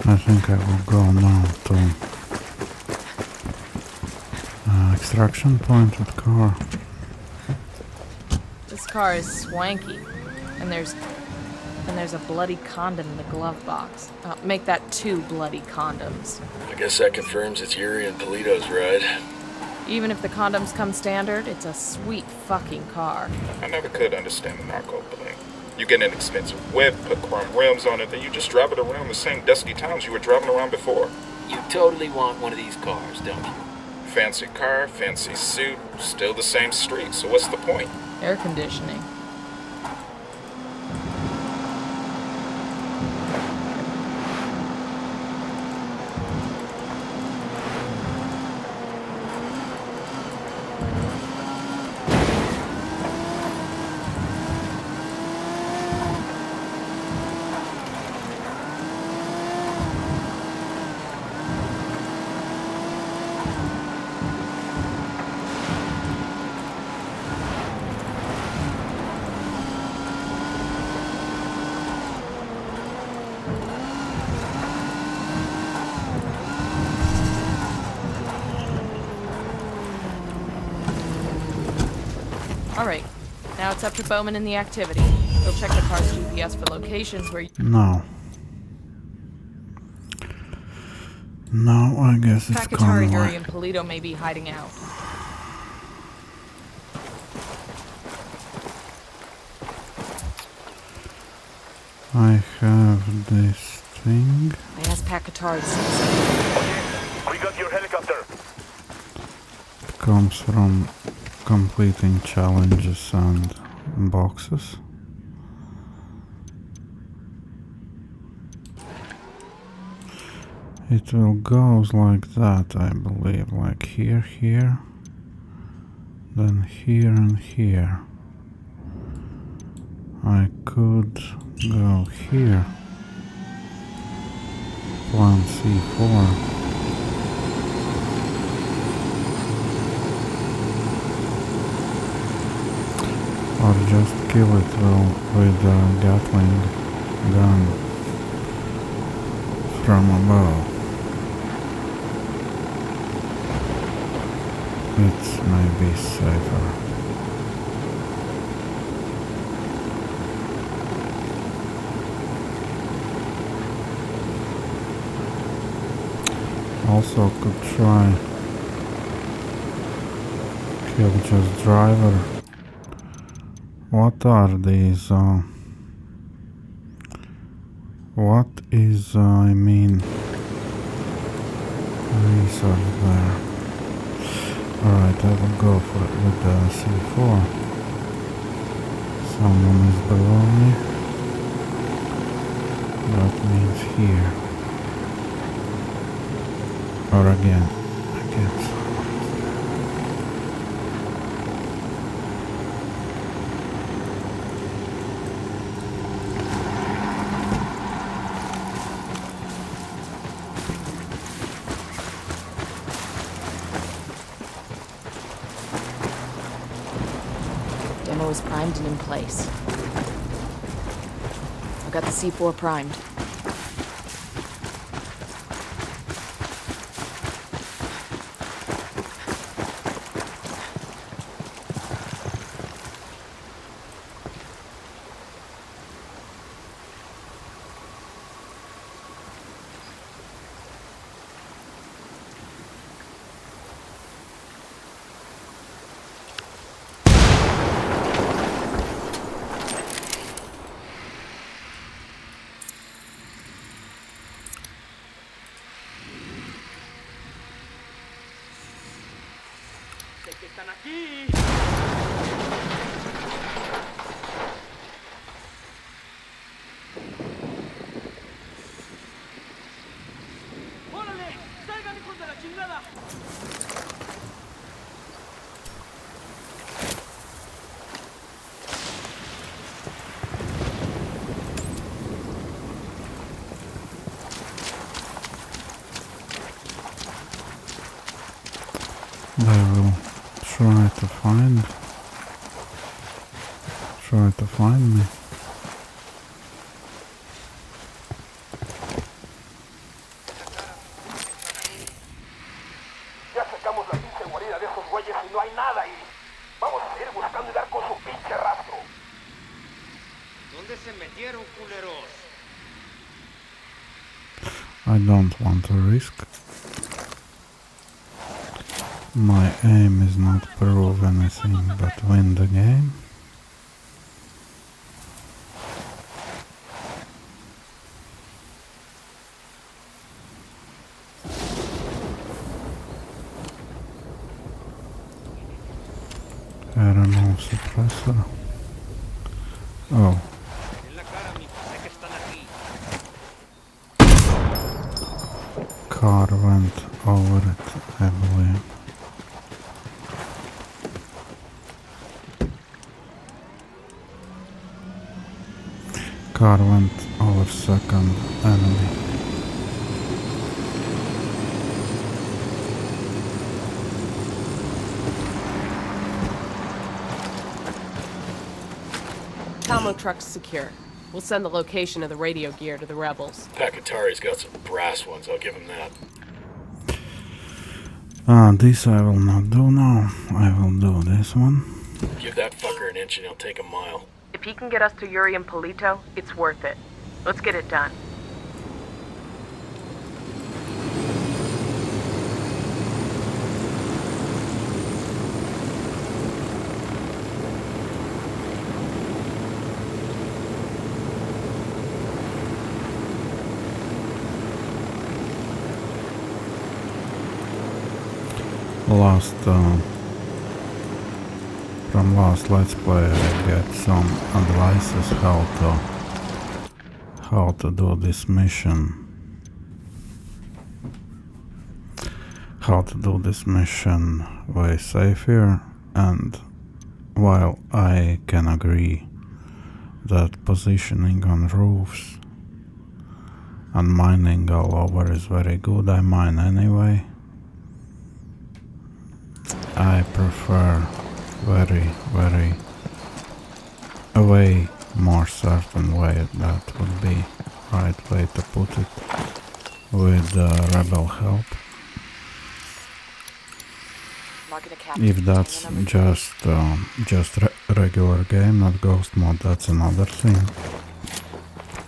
I think I will go now to extraction point with car. This car is swanky, and there's a bloody condom in the glove box. Make that 2 bloody condoms. I guess that confirms it's Yuri and Polito's ride. Even if the condoms come standard, it's a sweet fucking car. I never could understand the narco bling. You get an expensive whip, put chrome rims on it, then you just drive it around the same dusty towns you were driving around before. You totally want one of these cars, don't you? Fancy car, fancy suit, still the same street, so what's the point? Air conditioning. Alright, now it's up to Bowman and the activity. He'll check the car's GPS for locations where you... No. No, I guess it's Pakatari, Convoy. Yuri, and Polito may be hiding out. I have this thing. I asked Pakatari We got your helicopter. Comes from completing challenges and boxes. It will goes like that, I believe, like here, here, then here and here. I could go here. Plan C4. Or just kill it with a Gatling gun from above. It's maybe safer. Also could try kill just driver. What are these? What is, I mean, resource there? Alright, I will go for it with the C4. Someone is below me. That means here. Or again. Demo is primed and in place. I've got the C4 primed. They will try to find me. Ya sacamos la pinche guarida de esos güeyes y no hay nada ahí. Vamos a seguir buscando y dar con su pinche rastro. ¿Dónde se metieron, culeros? I don't want to risk. My aim is not prove anything but win the game. ammo suppressor. Oh. Car went over it, I believe. Car went over second enemy. Commo truck's secure. We'll send the location of the radio gear to the rebels. Pakatari's got some brass ones, I'll give him that. This I will not do now. I will do this one. Give that fucker an inch and he'll take a mile. If he can get us to Yuri and Polito, it's worth it. Let's get it done. From last Let's Play I get some advices how to do this mission. How to do this mission way safer, and while I can agree that positioning on roofs and mining all over is very good, I mine anyway. I prefer a way more certain way, that would be right way to put it, with rebel help. If that's just regular game, not ghost mode, that's another thing.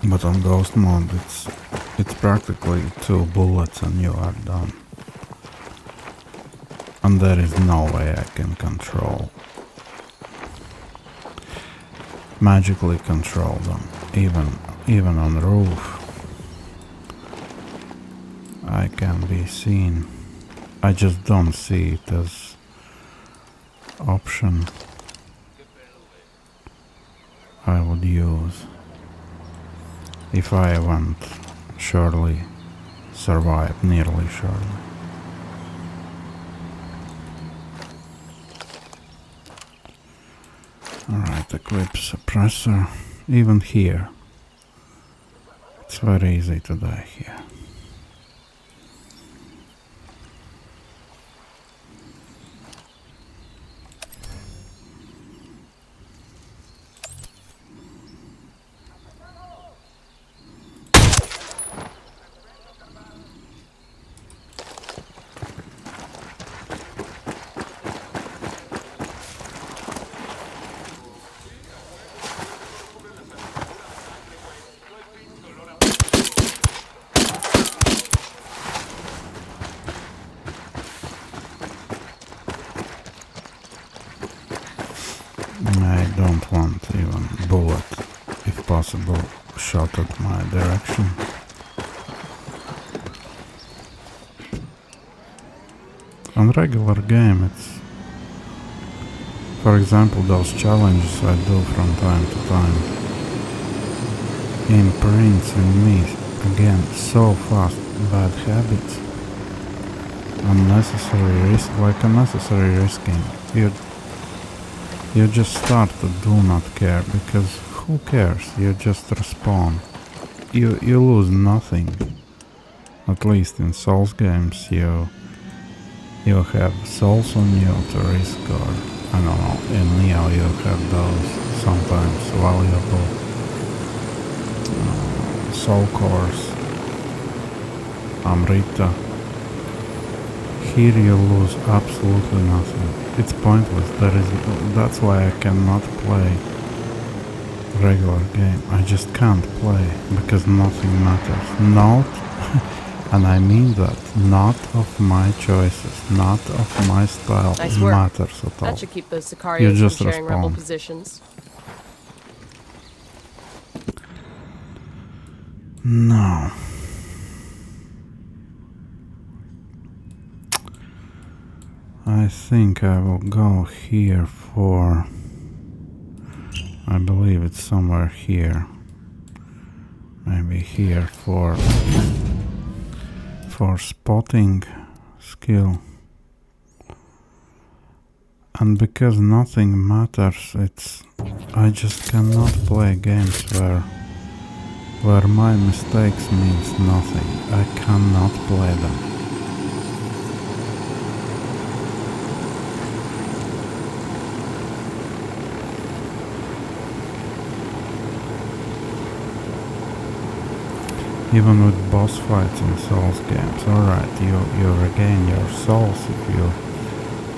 But on ghost mode it's practically 2 bullets and you are done. And there is no way I can magically control them, even on the roof. I can be seen. I just don't see it as option I would use. If I won't surely survive, nearly surely. Alright, equip suppressor. Even here, it's very easy to die here. I don't want even bullet, if possible, shot at my direction. On regular game, it's, for example, those challenges I do from time to time, imprints in me, again, so fast, bad habits, unnecessary risk, like unnecessary risking. You just start to do not care, because who cares? You just respawn. You lose nothing. At least in Souls games, you have souls on you to risk, or I don't know. In Neo, you have those sometimes valuable soul cores. Amrita. Here you lose absolutely nothing. It's pointless. That's why I cannot play regular game. I just can't play because nothing matters. Not, and I mean that, not of my choices, not of my style matters at all. That should keep those Sicarios from sharing rebel positions. No. I I think I will go here for... I believe it's somewhere here. Maybe here for spotting skill. And because nothing matters, I just cannot play games where my mistakes means nothing. I cannot play them. Even with boss fights in Souls games, alright, you regain your souls if you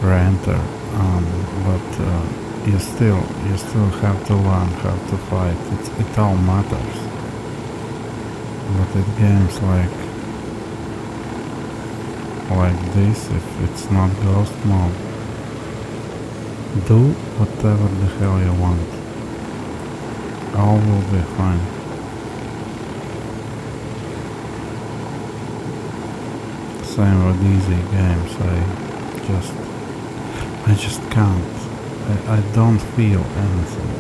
re-enter, but you still have to learn how to fight. It all matters. But in games like this, if it's not ghost mode, do whatever the hell you want. All will be fine. Same with easy games, I just can't. I don't feel anything.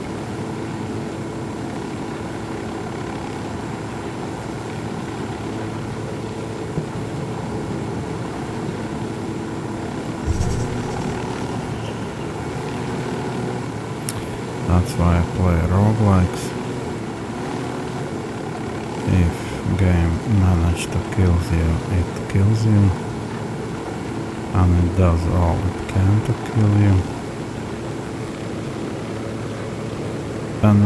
That's why I play roguelikes. If game managed to kill you, it kills you, and it does all it can to kill you. And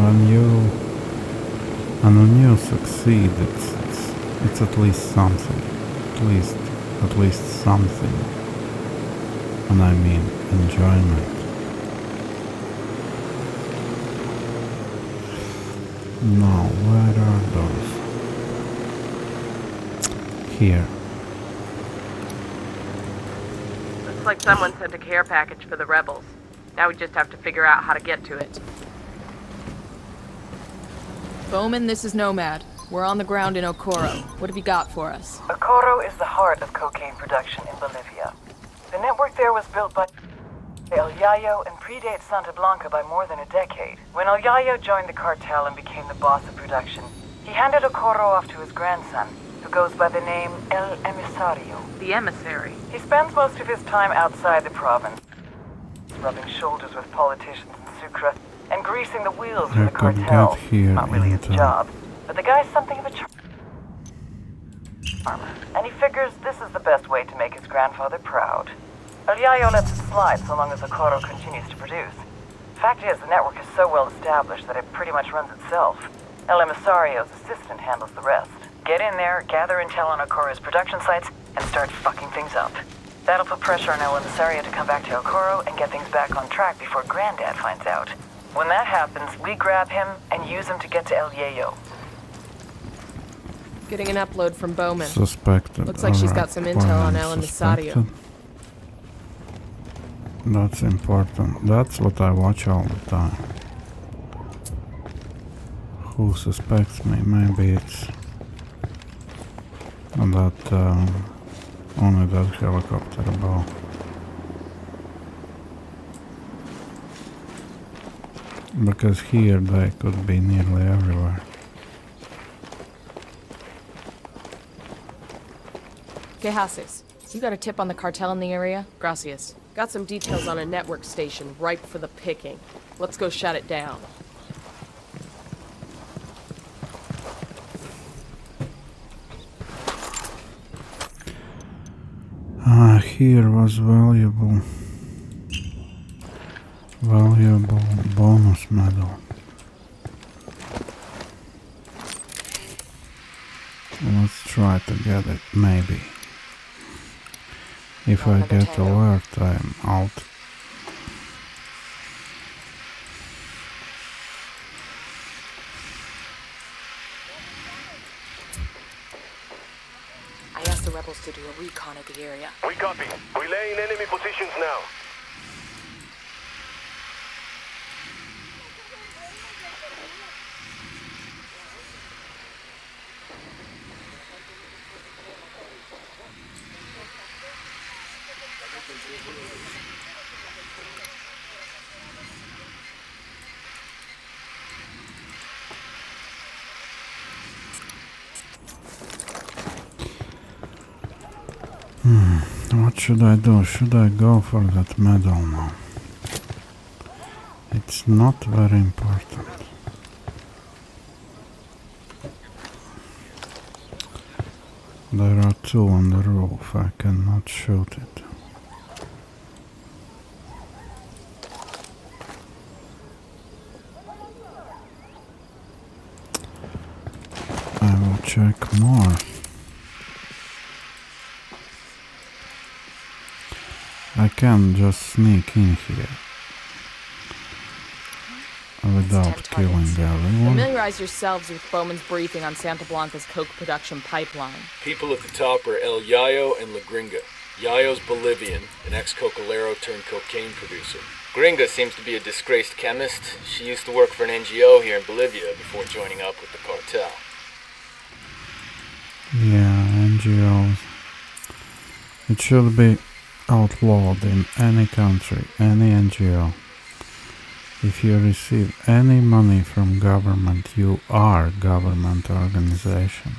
when you succeed, it's at least something, at least something, and I mean enjoyment. No, where are those? Here. Looks like someone sent a care package for the rebels. Now we just have to figure out how to get to it. Bowman, this is Nomad. We're on the ground in Ocoro. What have you got for us? Ocoro is the heart of cocaine production in Bolivia. The network there was built by El Yayo and predates Santa Blanca by more than a decade. When El Yayo joined the cartel and became the boss of production, he handed Ocoro off to his grandson, who goes by the name El Emisario. The emissary. He spends most of his time outside the province, rubbing shoulders with politicians in Sucre and greasing the wheels for the cartel. Not really his job, but the guy's something of a charmer, and he figures this is the best way to make his grandfather proud. El Yayo lets it slide so long as Ocoro continues to produce. Fact is, the network is so well established that it pretty much runs itself. El Emisario's assistant handles the rest. Get in there, gather intel on Okoro's production sites, and start fucking things up. That'll put pressure on El Emisario to come back to Ocoro and get things back on track before Granddad finds out. When that happens, we grab him and use him to get to El Yayo. Getting an upload from Bowman. Suspected. Looks like she's got some intel on El Emisario. That's important. That's what I watch all the time. Who suspects me? Maybe it's that only that helicopter above. Because here they could be nearly everywhere. Que haces? You got a tip on the cartel in the area? Gracias. Got some details on a network station ripe for the picking. Let's go shut it down. Here was valuable bonus medal. Let's try to get it, maybe. If I get alert, I'm out. I asked the rebels to do a recon of the area. We copy. We lay in enemy positions now. What should I do? Should I go for that medal now? It's not very important. There are two on the roof. I cannot shoot it. I will check more. I can just sneak in here without killing everyone. Familiarize yourselves with Bowman's briefing on Santa Blanca's coke production pipeline. People at the top are El Yayo and La Gringa. Yayo's Bolivian, an ex-cocolero turned cocaine producer. Gringa seems to be a disgraced chemist. She used to work for an NGO here in Bolivia before joining up with the cartel. Yeah, NGOs. It should be outlawed in any country, any NGO. If you receive any money from government, you are government organization.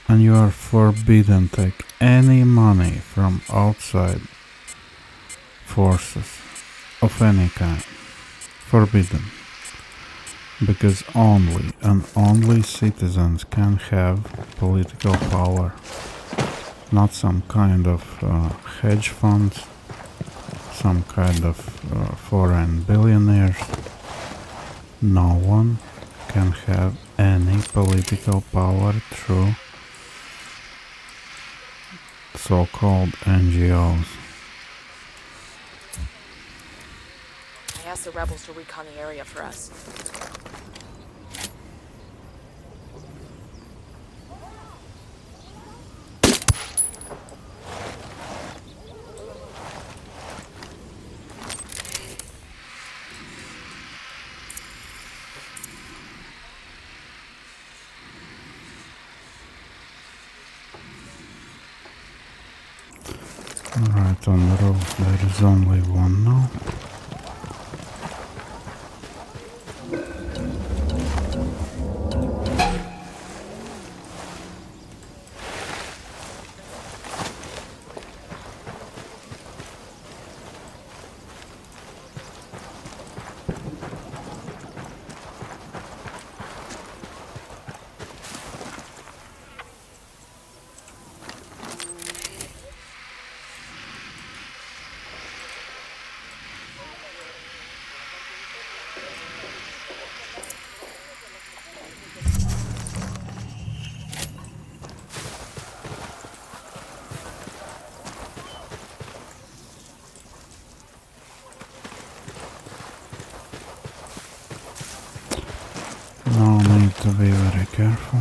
And you are forbidden to take any money from outside forces of any kind. Forbidden. Because only and only citizens can have political power. Not some kind of hedge funds, some kind of foreign billionaires. No one can have any political power through so-called NGOs. I asked the rebels to recon the area for us. Right on the roof, there is only one now. Now need to be very careful.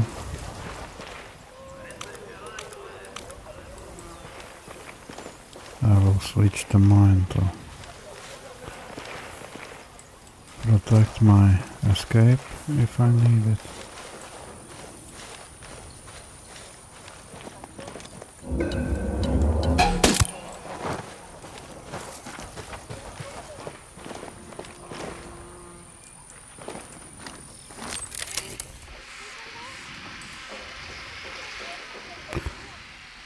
I will switch the mine to protect my escape if I need it.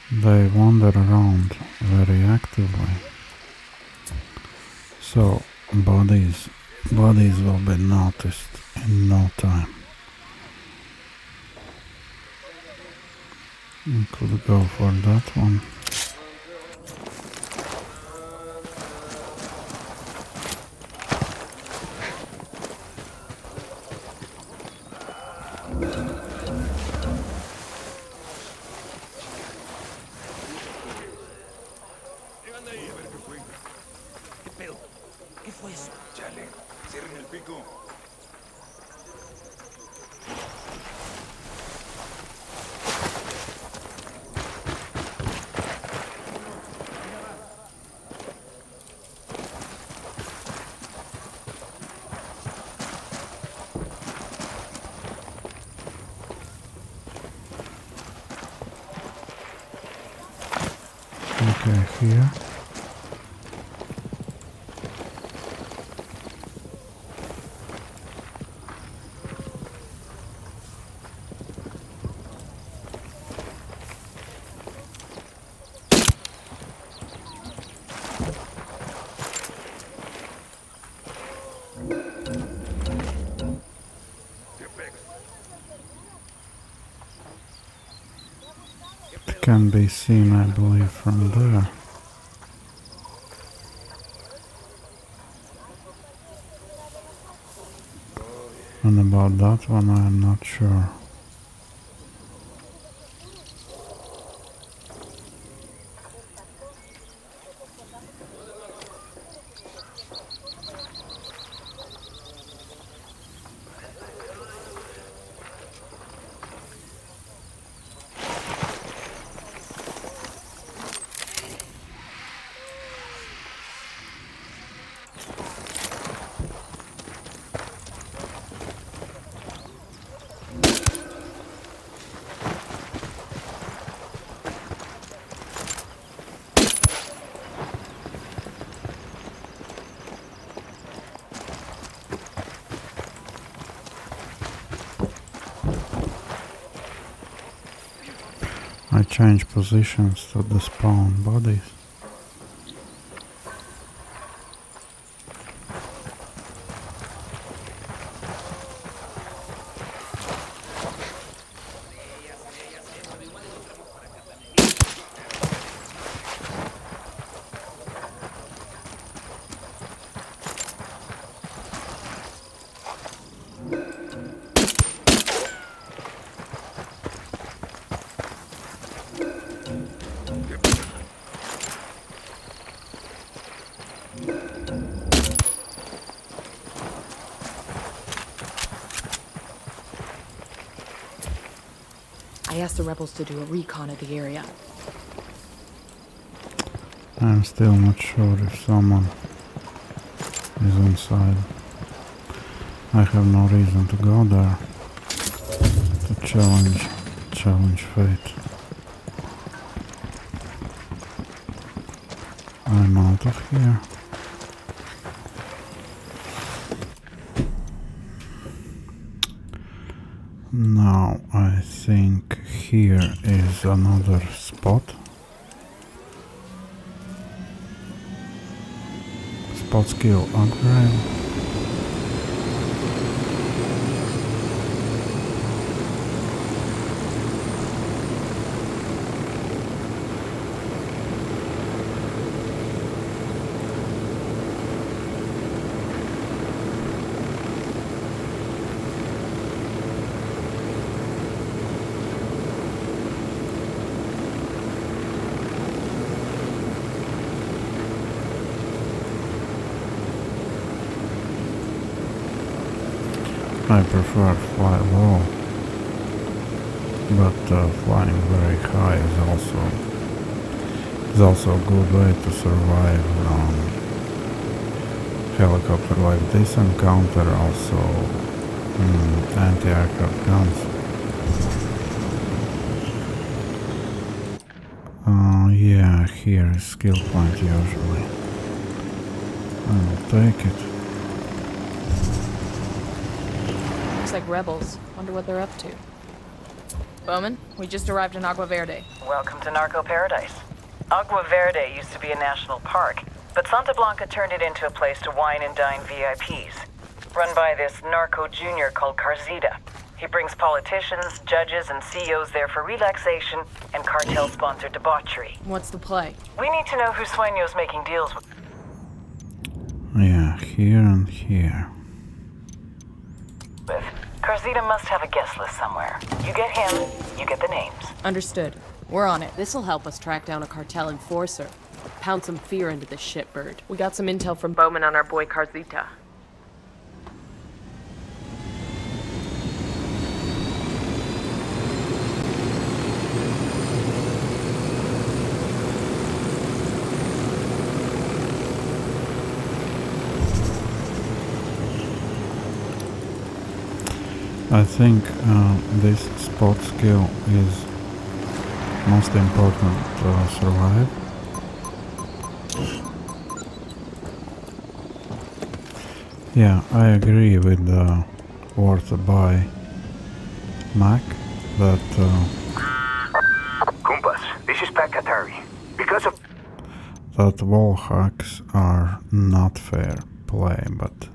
They wander around very actively, so bodies will be noticed in no time. We could go for that one. Okay, here. It can be seen, I believe, from there. And about that one, I am not sure. I change positions to the spawn bodies. I asked the rebels to do a recon of the area. I'm still not sure if someone is inside. I have no reason to go there to challenge fate. I'm out of here. Now I think here is another spot. Spot skill upgrade. I prefer fly low, but flying very high is also a good way to survive helicopter like this encounter, also anti-aircraft guns. Yeah, here is skill point usually. I'll take it. Looks like rebels. Wonder what they're up to. Bowman, we just arrived in Agua Verde. Welcome to Narco Paradise. Agua Verde used to be a national park, but Santa Blanca turned it into a place to wine and dine VIPs. Run by this narco junior called Carzita. He brings politicians, judges, and CEOs there for relaxation and cartel-sponsored debauchery. What's the play? We need to know who Sueño's making deals with. Yeah, here and here. Carzita must have a guest list somewhere. You get him, you get the names. Understood. We're on it. This'll help us track down a cartel enforcer. Pound some fear into this shitbird. We got some intel from Bowman on our boy Carzita. I think this spot skill is most important to survive. Yeah, I agree with the worth by Mac that Kumpas, this is Pat Katari. Because of that wall hacks are not fair play, but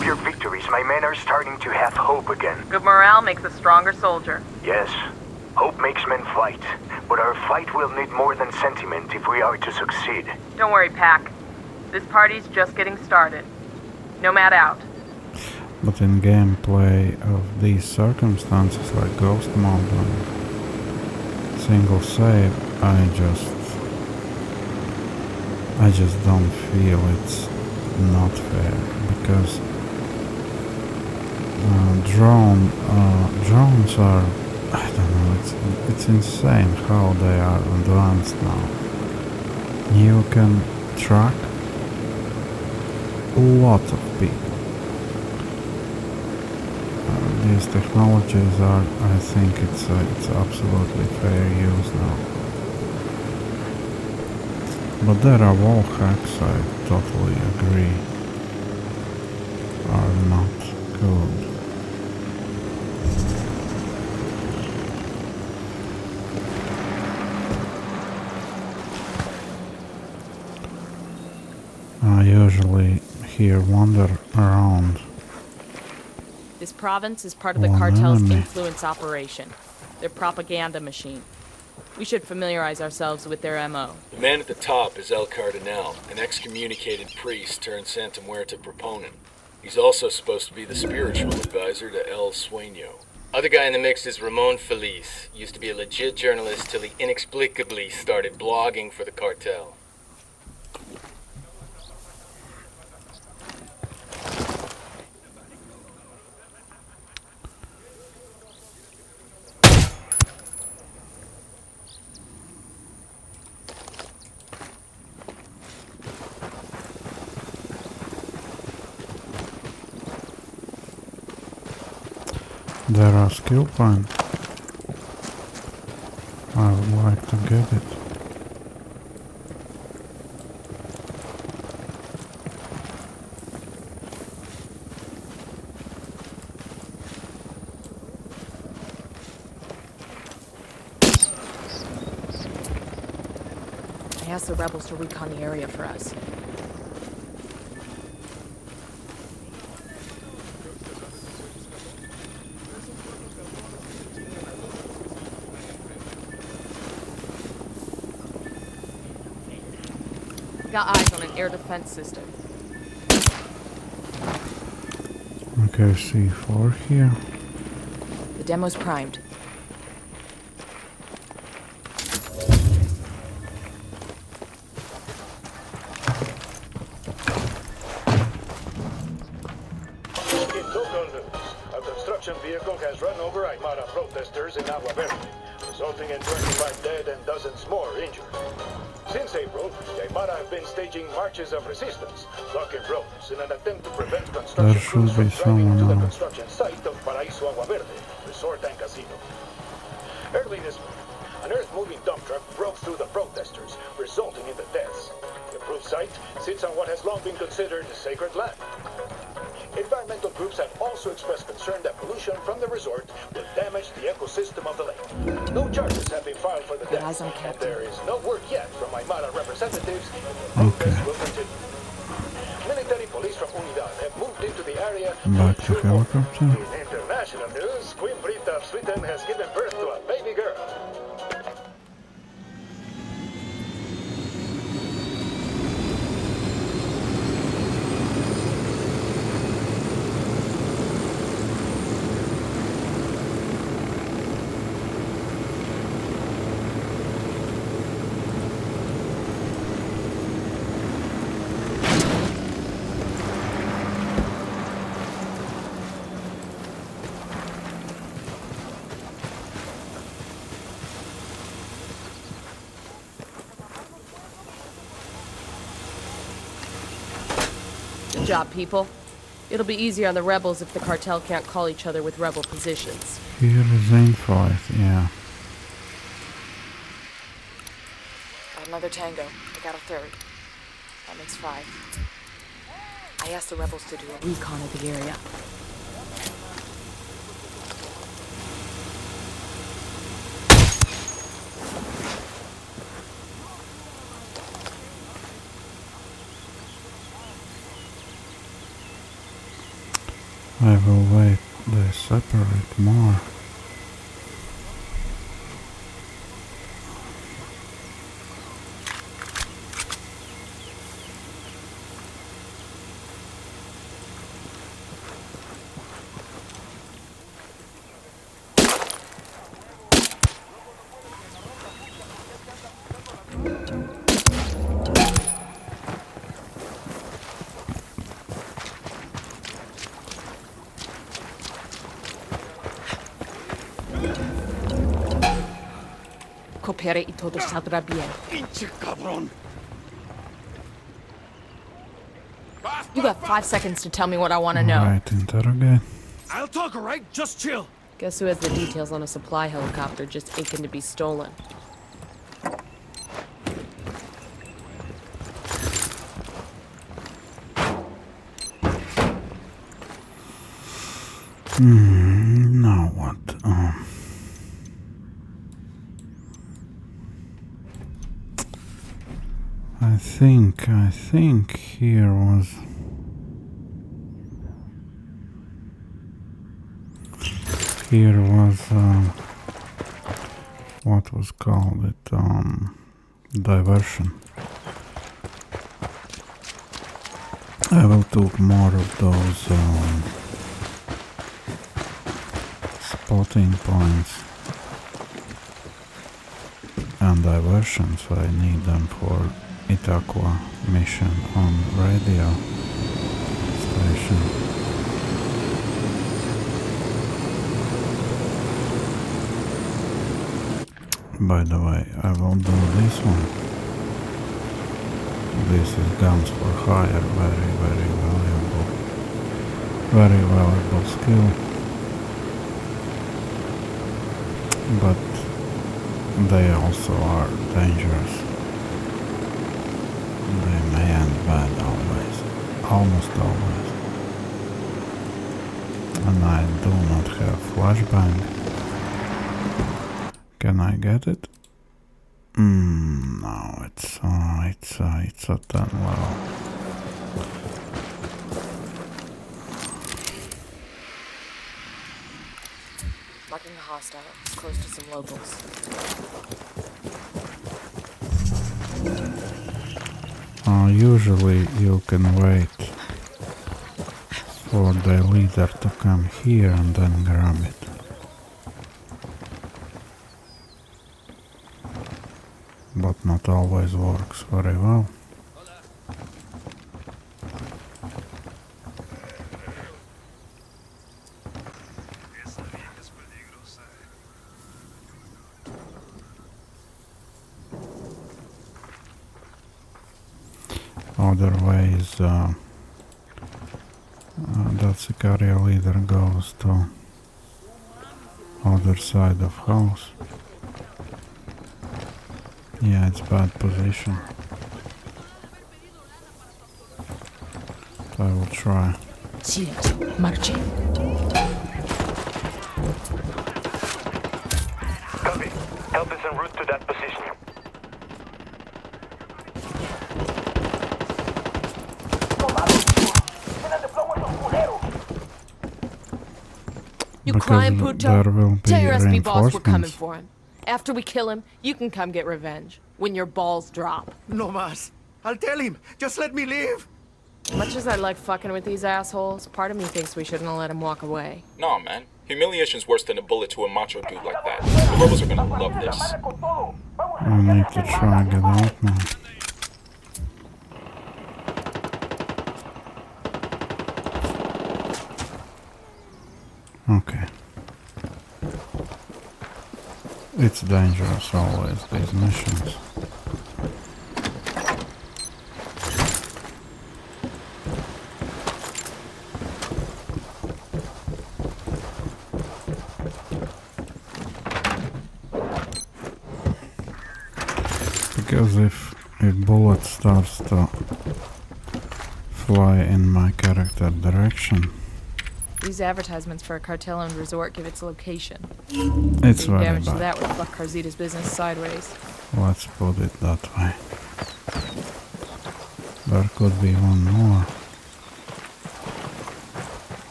your victories, my men are starting to have hope again. Good morale makes a stronger soldier. Yes, hope makes men fight. But our fight will need more than sentiment if we are to succeed. Don't worry, Pac. This party's just getting started. Nomad out. But in gameplay of these circumstances, like Ghost Mode and single save, I just don't feel it's not fair, because drones are, I don't know, it's insane how they are advanced now. You can track a lot of people. These technologies are, I think it's absolutely fair use now. But there are wall hacks, I totally agree, are not good. I usually here wander around. This province is part of the cartel's influence operation, their propaganda machine. We should familiarize ourselves with their MO. The man at the top is El Cardinal, an excommunicated priest turned Santa Muerta proponent. He's also supposed to be the spiritual advisor to El Sueño. Other guy in the mix is Ramon Feliz. Used to be a legit journalist till he inexplicably started blogging for the cartel. There are skill points. I would like to get it. I asked the rebels to recon the area for us. Got eyes on an air defense system. Okay, C4 here. The demo's primed. In local news, a construction vehicle has run over Aymara protesters in Agua Verde, resulting in 25 dead and dozens more injured. Since April, the Aymara have been staging marches of resistance, blocking roads in an attempt to prevent construction crews from driving to the construction site of Paraíso Agua Verde, resort and casino. Early this month, an earth-moving dump truck broke through the protesters, resulting in the deaths. The approved site sits on what has long been considered sacred land. Environmental groups have also expressed concern that pollution from the resort will damage the ecosystem of the lake. No charges have been filed for the death, and there is no word yet from Aymara representatives if the protest will continue. Military police from Unidad have moved into the area. Back to helicopter. In international news, Queen Brita of Sweden has given birth to a baby girl. Good job, people. It'll be easier on the rebels if the cartel can't call each other with rebel positions. Here is info, yeah. Got another tango. I got a third. That makes 5. I asked the rebels to do a recon of the area. I will wait, they separate more. Coopere y todo saldrá bien. You got 5 seconds to tell me what I want to know. Right, interrogate. I'll talk, alright? Just chill. Guess who has the details on a supply helicopter just aching to be stolen? Now what? I think here was... what was called it, diversion. I will take more of those spotting points and diversions. I need them for Itaqua mission on radio station. By the way, I will do this one. This is guns for hire, very valuable skill. But they also are dangerous. They may end bad always, almost always. And I do not have flashbang. Can I get it? No, it's a 10 level. Marking a hostile. It's close to some locals. Usually you can wait for the leader to come here and then grab it. But not always works very well. Other ways that Sicario leader goes to other side of house. Yeah, it's bad position. I will try. Silencio, marche. Copy. Help is en route to that position. You crying, Puto? There will be Tell your SB boss we're coming reinforcements. for him. After we kill him, you can come get revenge. When your balls drop. No mas. I'll tell him. Just let me live. Much as I like fucking with these assholes, part of me thinks we shouldn't have let him walk away. Nah, man. Humiliation's worse than a bullet to a macho dude like that. The rebels are gonna love this. I need to try and get out now. Okay. It's dangerous always, these missions. Because if bullet starts to fly in my character direction, These advertisements for a cartel-owned resort give its location. it's Doing very damage to bad. that would fuck Carzita's business sideways. Let's put it that way. There could be one more.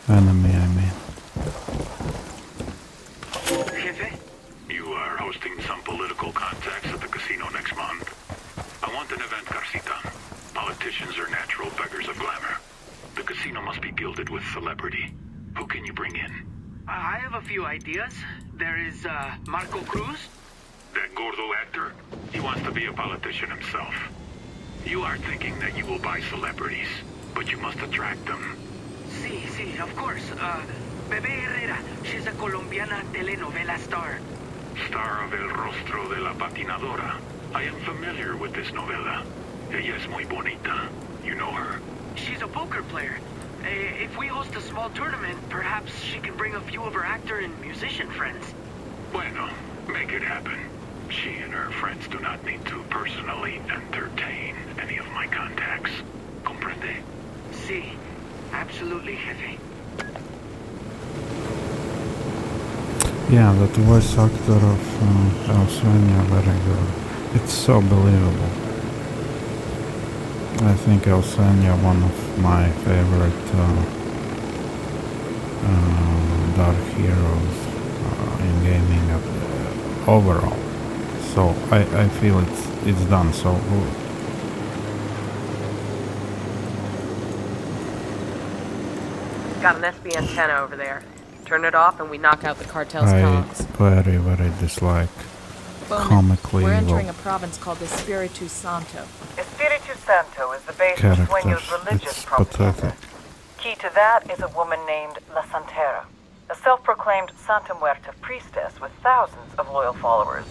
Enemy, I mean. Jefe? You are hosting some political contacts at the casino next month. I want an event, Garcita. Politicians are natural beggars of glamour. The casino must be gilded with celebrity. Who can you bring in? I have a few ideas. There is, Marco Cruz. That gordo actor? He wants to be a politician himself. You are thinking that you will buy celebrities, but you must attract them. Sí, of course. Bebé Herrera. She's a Colombiana telenovela star. Star of El Rostro de la Patinadora. I am familiar with this novela. Ella es muy bonita. You know her? She's a poker player. If we host a small tournament, perhaps she can bring a few of her actor and musician friends. Bueno, make it happen. She and her friends do not need to personally entertain any of my contacts. Comprende? Sí, absolutely, Jefe. Yeah, that voice actor of Elsenia, very good. It's so believable. I think Elsenia, one of my favorite dark heroes in gaming overall. So I feel it's done so good. Got an SB antenna over there. Turn it off and we knock out the cartel's I comms. very dislike Bowman, comically we're evil entering a province called Espiritu Santo. Espiritu Santo is the base of characters. Sueño's religious It's propaganda. pathetic. Key to that is a woman named La Santera, a self-proclaimed Santa Muerta priestess with thousands of loyal followers.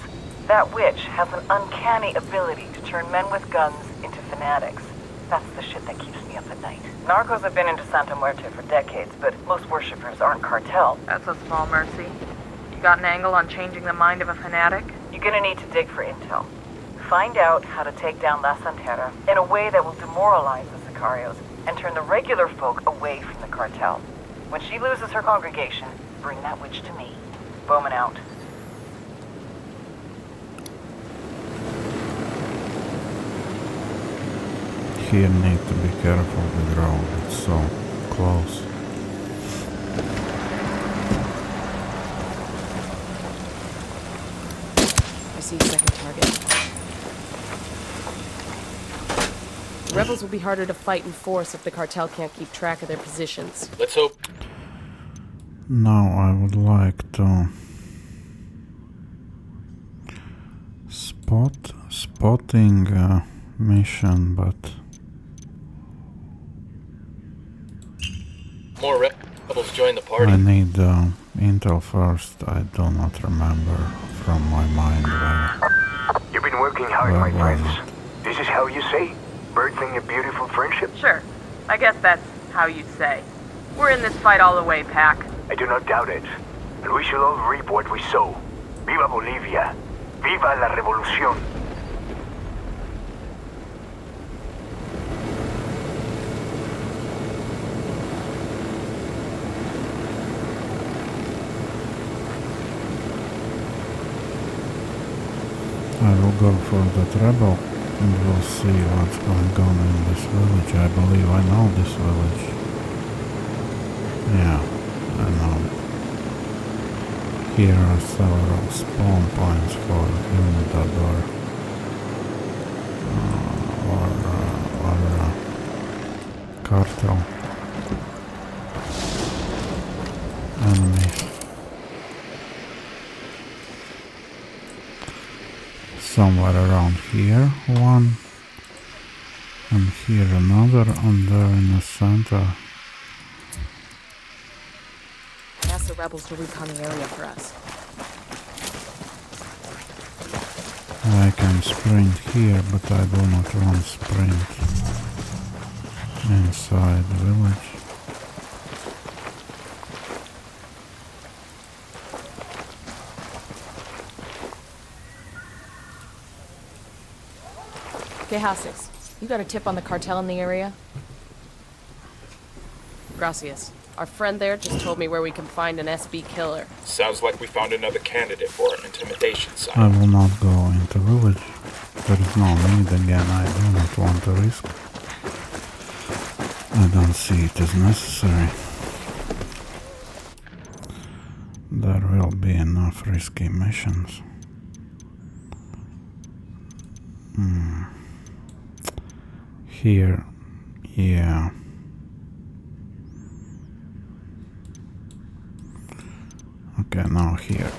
That witch has an uncanny ability to turn men with guns into fanatics. That's the shit that keeps me up at night. Narcos have been into Santa Muerta for decades, but most worshippers aren't cartel. That's a small mercy. You got an angle on changing the mind of a fanatic? You're gonna need to dig for intel. Find out how to take down La Santera in a way that will demoralize the Sicarios and turn the regular folk away from the cartel. When she loses her congregation, bring that witch to me. Bowman out. Here need to be careful with road, it's so close. I see a second target. The rebels will be harder to fight in force if the cartel can't keep track of their positions. Let's hope. Now I would like to spotting mission, but More rebels join the party. I need intel first. I do not remember from my mind where. You've been working hard, my friends. This is how you say? Birthing a beautiful friendship? Sure. I guess that's how you'd say. We're in this fight all the way, Pac. I do not doubt it. And we shall all reap what we sow. Viva Bolivia! Viva la revolución! I will go for that rebel and we'll see what's going on in this village. I believe I know this village. Yeah, I know it. Here are several spawn points for Unidad or cartel enemies. Somewhere around here one, and here another, and there in the center. Ask the rebels to recon the area for us. I can sprint here, but I do not want to sprint inside the village. Quejases, you got a tip on the cartel in the area? Gracias. Our friend there just told me where we can find an SB killer. Sounds like we found another candidate for our intimidation site. I will not go into village. There is no need again. I do not want to risk. I don't see it as necessary. there will be enough risky missions. Here, yeah. Okay, now here.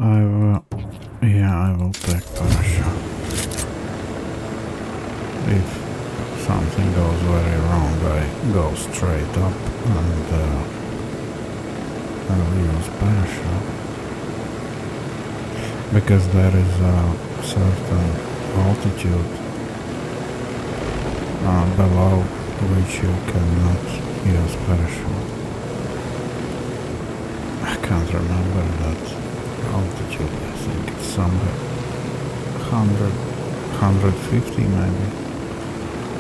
I will take parachute. If something goes very wrong, I go straight up and I will use parachute. Because there is a certain altitude below which you cannot use parachute. I can't remember that altitude. I think it's somewhere 100, 150 maybe.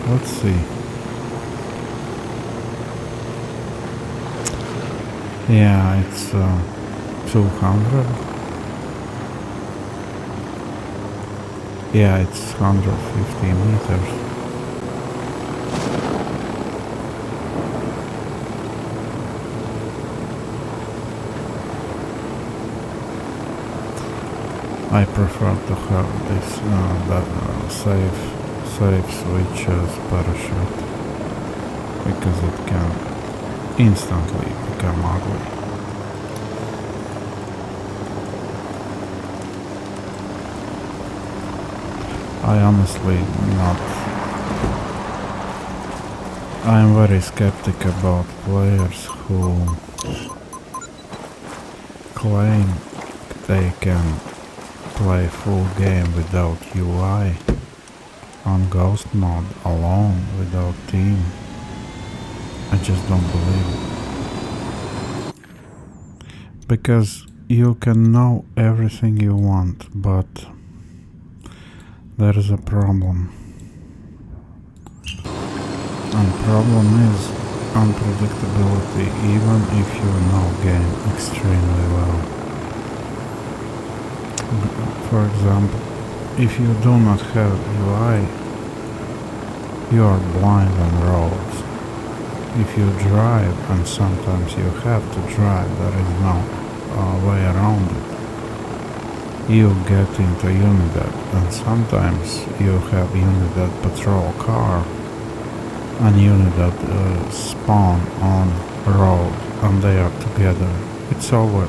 Let's see. Yeah, it's 200. Yeah, it's 150 meters. I prefer to have this safe switch as parachute because it can instantly become ugly. I honestly I am very skeptic about players who claim they can play full game without UI on Ghost mode alone without team. I just don't believe it. Because you can know everything you want, but there is a problem. And problem is unpredictability even if you know game extremely well. For example, if you do not have UI, you are blind on roads. If you drive, and sometimes you have to drive, there is no way around it, you get into Unidad, and sometimes you have Unidad patrol car, and Unidad spawn on road, and they are together. It's over.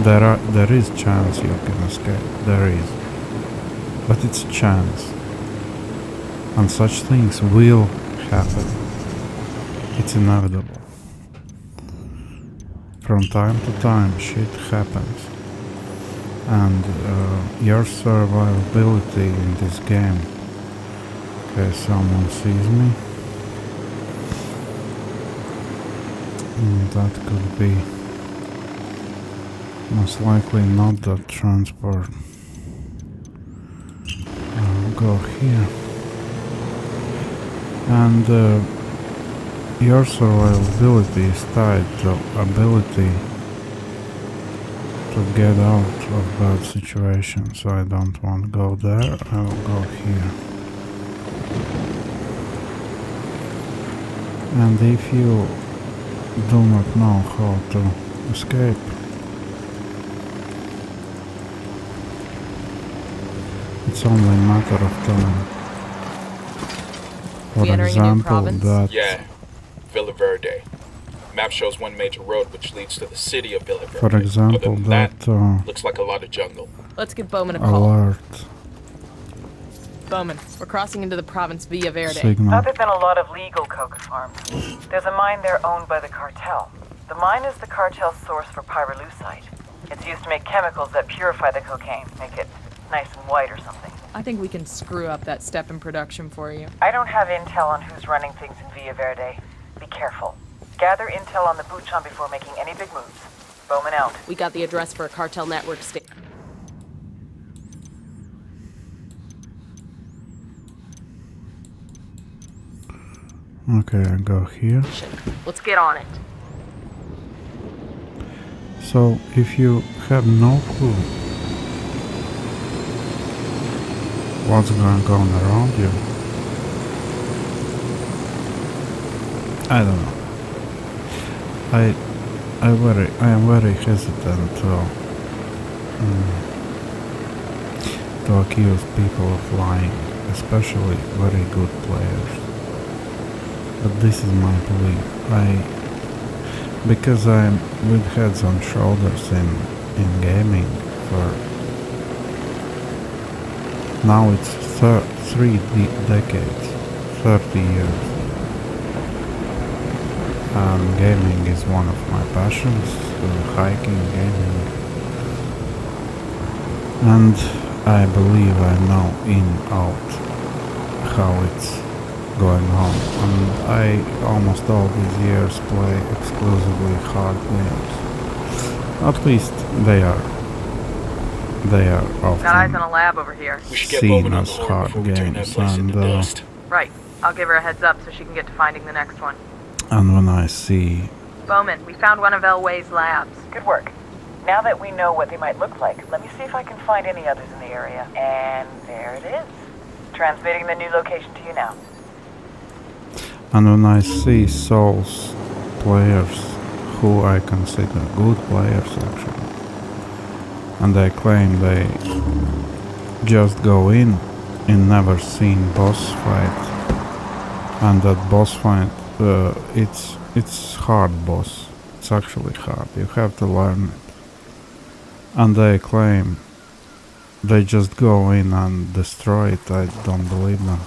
There is chance you can escape, there is, but it's chance, and such things will happen. It's inevitable. From time to time shit happens, and your survivability in this game. Okay, someone sees me. That could be most likely not that transport. I'll go here. And your survivability is tied to ability to get out of bad situations. So I don't want to go there, I will go here. And if you do not know how to escape, it's only a matter of time. For example, that... Yeah, Villa Verde. Map shows one major road which leads to the city of Villa Verde. For example, that looks like a lot of jungle. Let's give Bowman a call. Alert. Bowman, we're crossing into the province via Verde. Signal. Other than a lot of legal coca farms, there's a mine there owned by the cartel. The mine is the cartel's source for pyrolusite. It's used to make chemicals that purify the cocaine, make it nice and white or something. I think we can screw up that step in production for you. I don't have intel on who's running things in Villa Verde. Be careful. Gather intel on the Buchan before making any big moves. Bowman out. We got the address for a cartel network Okay, I go here. Let's get on it. So, if you have no clue what's going on around you, I don't know. I am very hesitant to accuse people of lying, especially very good players. But this is my belief. Because I'm with heads and shoulders in gaming for now it's 3 decades, 30 years. And gaming is one of my passions, hiking, gaming. And I believe I know in out how it's going on. And I almost all these years play exclusively hard games. At least they are often Got eyes on a lab over here. seen as hard games. And Right. I'll give her a heads up so she can get to finding the next one. and when I see Bowman, we found one of Elway's labs. Good work. Now that we know what they might look like, let me see if I can find any others in the area. And there it is. Transmitting the new location to you now. And when I see Souls players who I consider good players actually, and they claim they just go in never seen boss fight, and that boss fight, it's hard boss. It's actually hard. You have to learn it. And they claim they just go in and destroy it. I don't believe them.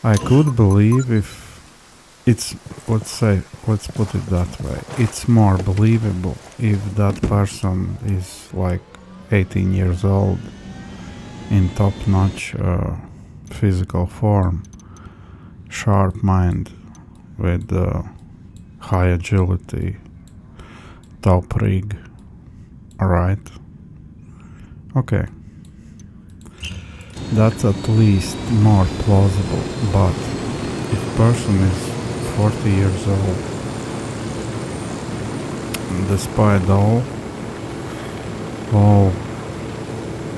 I could believe if it's, let's put it that way, it's more believable if that person is like 18 years old in top-notch physical form, sharp mind with high agility, top rig, alright? Okay. That's at least more plausible, but if person is 40 years old, despite all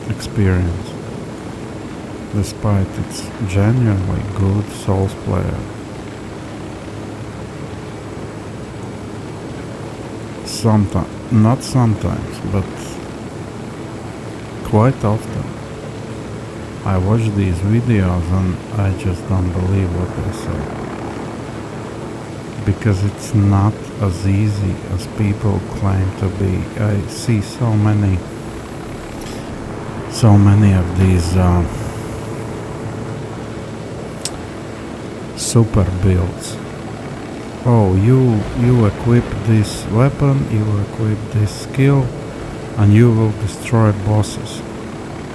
experience, despite its genuinely good Souls player, not sometimes, but quite often, I watch these videos and I just don't believe what they say. Because it's not as easy as people claim to be. I see so many of these super builds. Oh, you equip this weapon, you equip this skill, and you will destroy bosses.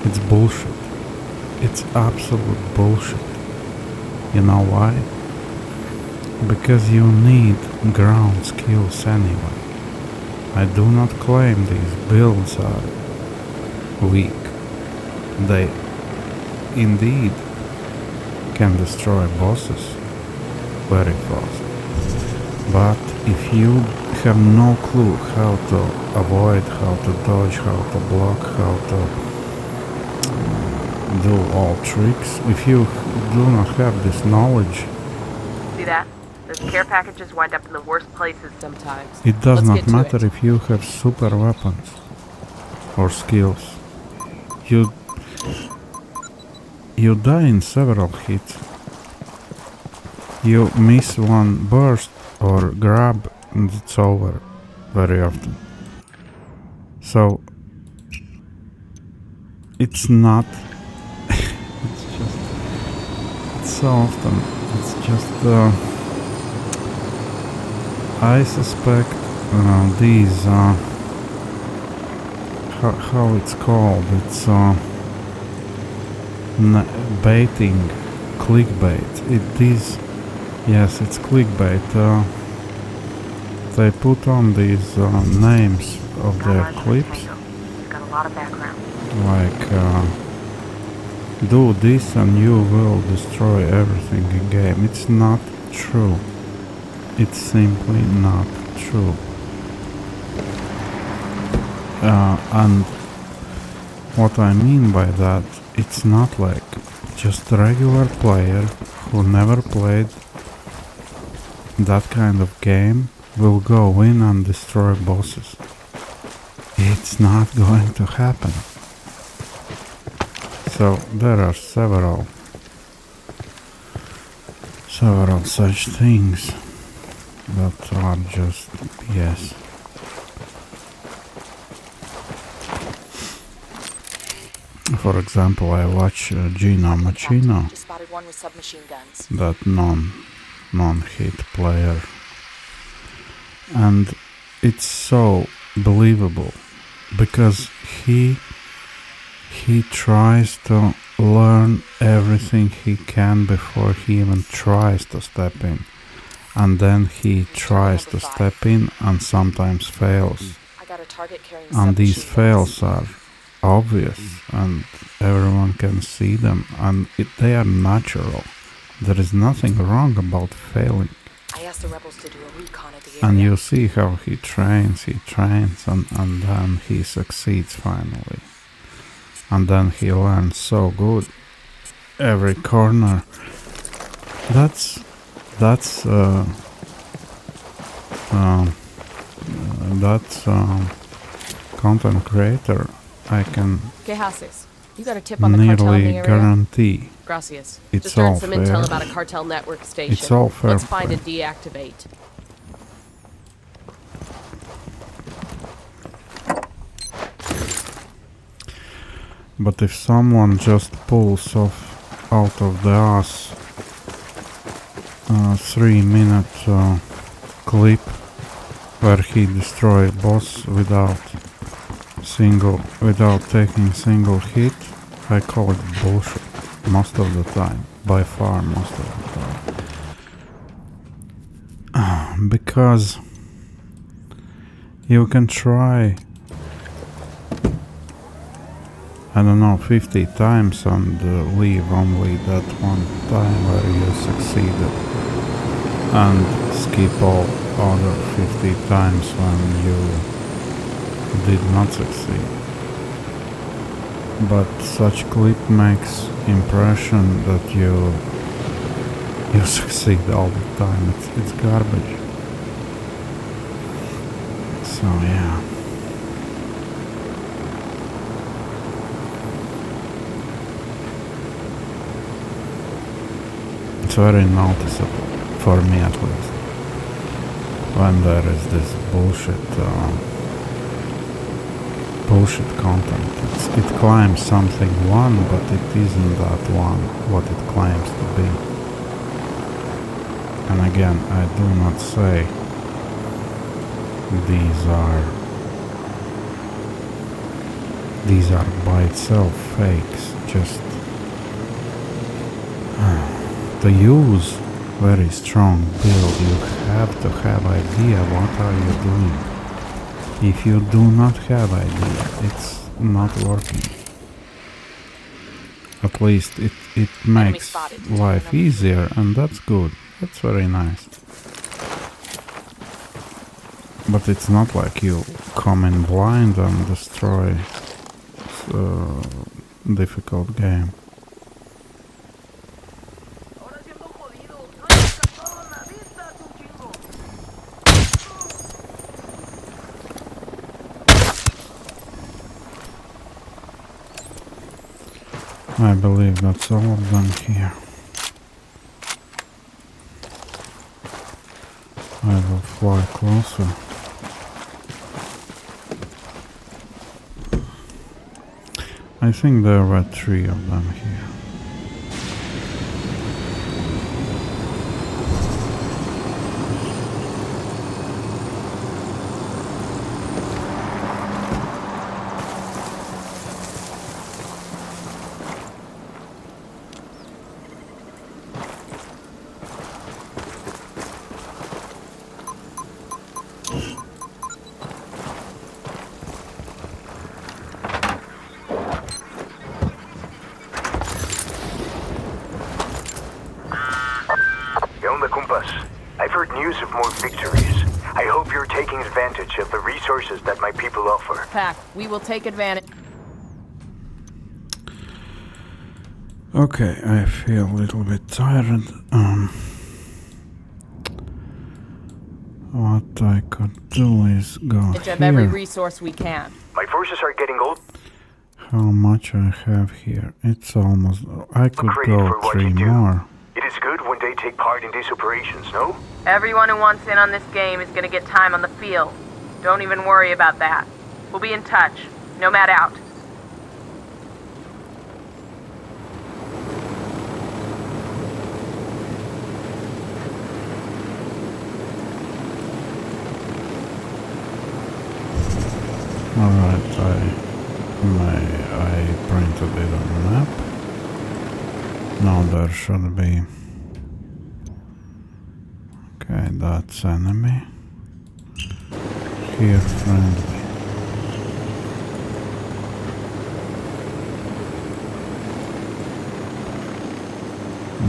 It's bullshit. It's absolute bullshit. You know why? Because you need ground skills anyway. I do not claim these builds are weak. They indeed can destroy bosses very fast. But if you have no clue how to avoid, how to dodge, how to block, how to do all tricks, if you do not have this knowledge, See that? Those care packages wind up in the worst places sometimes. it does not matter if you have super weapons or skills. You die in several hits. You miss one burst or grab and it's over very often. So it's not it's so often it's just I suspect these how it's called, it's baiting, clickbait. It is, yes, it's clickbait. They put on these names of their clips, Got a lot of background. like do this and you will destroy everything in game. It's not true. It's simply not true. And what I mean by that, it's not like just a regular player who never played that kind of game will go in and destroy bosses. It's not going to happen. So there are several such things that are just BS. For example, I watch Gino Machino, that non-hit player, and it's so believable because he tries to learn everything he can before he even tries to step in, and then he tries to step in and sometimes fails, and these fails are obvious and everyone can see them, and they are natural. There is nothing wrong about failing. I asked the rebels to do a recon at the area. And you see how he trains, and then he succeeds finally. And then he learns so good. Every corner. That's content creator. I can you got a tip on the cartel in the nearly area? guarantee. Gracias. It's Just all earned some fair. intel about a cartel network station. It's all fair Let's find play. and deactivate. But if someone just pulls off out of the ass 3-minute clip where he destroyed boss without taking single hit, I call it bullshit most of the time, by far most of the time. Because you can try, I don't know, 50 times and leave only that one time where you succeeded, and skip all other 50 times when you did not succeed. But such clip makes impression that you succeed all the time. It's garbage. So yeah. It's very noticeable, for me at least, when there is this bullshit content. It claims something one, but it isn't that one what it claims to be. And again, I do not say these are by itself fakes, just to use very strong build, you have to have idea what are you doing. If you do not have idea, it's not working. At least it makes life easier, and that's good. That's very nice. But it's not like you come in blind and destroy a difficult game. I believe that's all of them here. I will fly closer. I think there were 3 of them here. boss. I've heard news of more victories. I hope you're taking advantage of the resources that my people offer. Pack, we will take advantage. Okay, I feel a little bit tired. What I could do is go Of every here. resource we can. My forces are getting old. How much I have here? It's almost... I could Credit go for what 3 you do. more. It is good when they take part in these operations, no? Everyone who wants in on this game is gonna get time on the field. Don't even worry about that. We'll be in touch. Nomad out. Alright, I printed it on the map. Now there should be... Okay, that's enemy. Here friendly.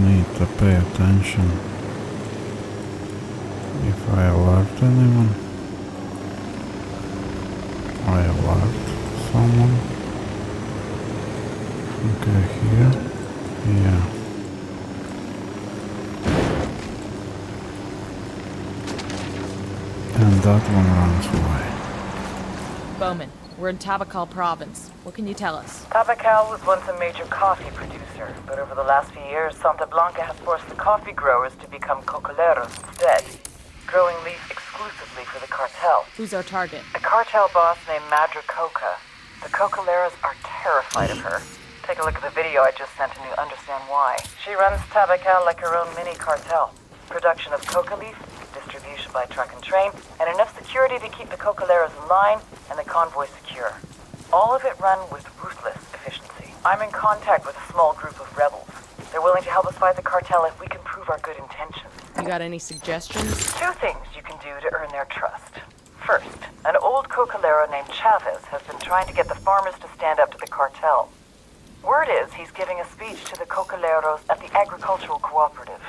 Need to pay attention. If I alert anyone, I alert someone. Okay, here. Yeah. And that one runs away. Bowman, we're in Tabacal province. What can you tell us? Tabacal was once a major coffee producer, but over the last few years, Santa Blanca has forced the coffee growers to become cocoleros instead, growing leaf exclusively for the cartel. Who's our target? A cartel boss named Madra Coca. The cocoleros are terrified of her. Take a look at the video I just sent and you'll understand why. She runs Tabacal like her own mini cartel. Production of coca leaf, distribution by truck and train, and enough security to keep the cocoleros in line and the convoy secure. All of it run with ruthless efficiency. I'm in contact with a small group of rebels. They're willing to help us fight the cartel if we can prove our good intentions. You got any suggestions? 2 things you can do to earn their trust. First, an old cocolero named Chavez has been trying to get the farmers to stand up to the cartel. Word is he's giving a speech to the cocoleros at the agricultural cooperative.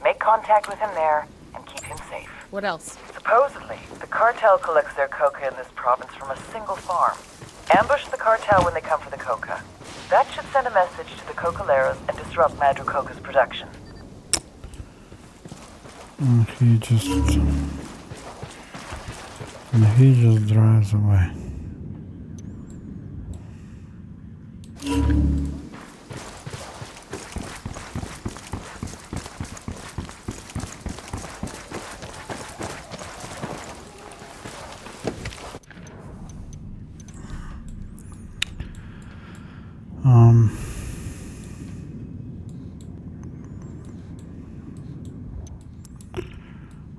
Make contact with him there and keep him safe. What else? Supposedly, the cartel collects their coca in this province from a single farm. Ambush the cartel when they come for the coca. That should send a message to the cocoleros and disrupt Madra Coca's production. He just drives away.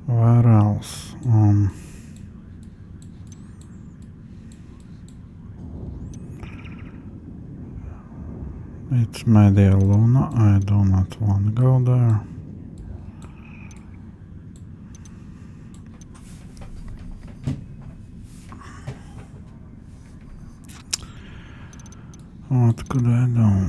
Where else? It's Media Luna. I do not want to go there. What could I do?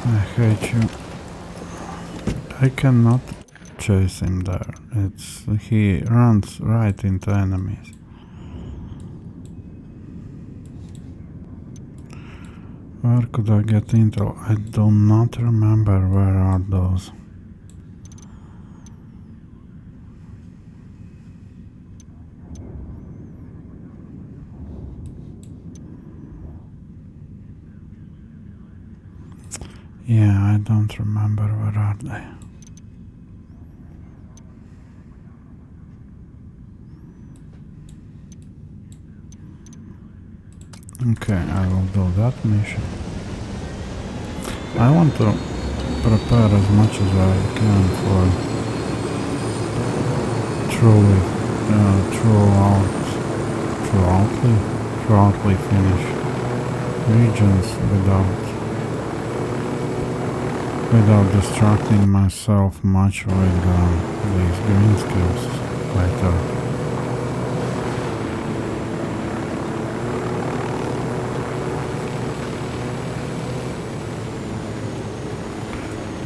I hate you. I cannot chase him there. He runs right into enemies. Where could I get intel? I do not remember where are those. Yeah, I don't remember where are they. Okay, I will do that mission. I want to prepare as much as I can for truly throughoutly finish regions without distracting myself much with these green skills later.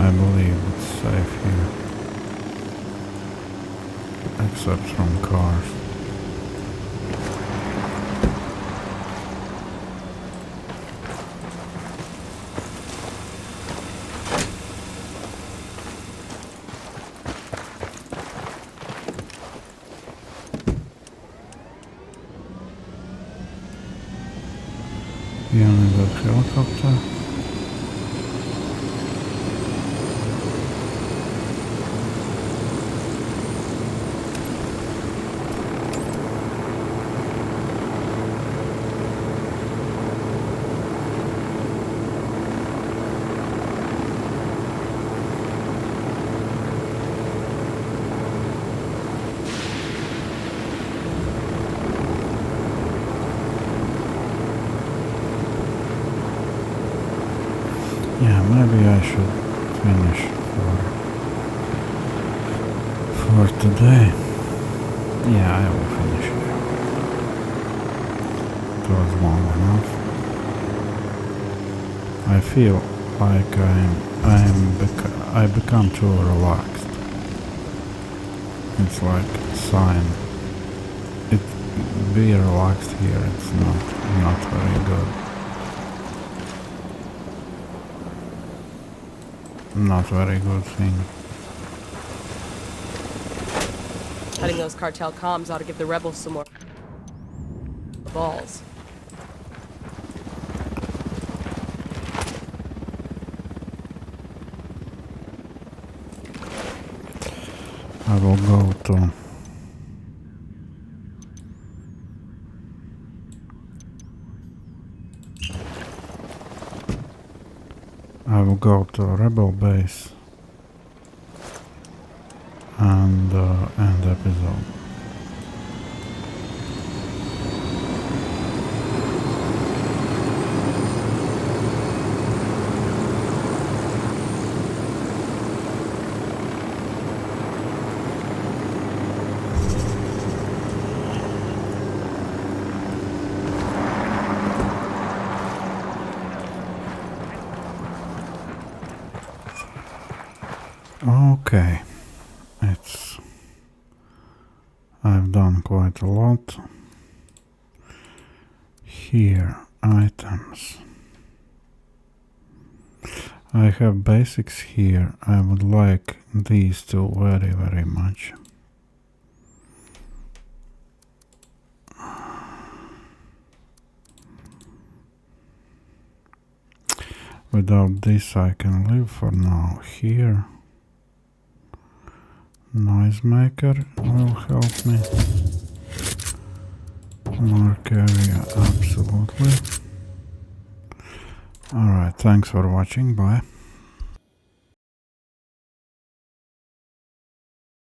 I believe it's safe here, except from cars. Beyond that helicopter. Yeah, maybe I should finish for today. Yeah, I will finish here. It was long enough. I feel like I become too relaxed. It's like a sign. Be relaxed here. It's not very good. Not very good thing. Cutting those cartel comms ought to give the rebels some more balls. I will go to Rebel base and end episode. Okay, I've done quite a lot. Here, items. I have basics here. I would like these two very, very much. Without this I can live for now. Here, noisemaker will help me. Mark area, absolutely. Alright, thanks for watching, bye.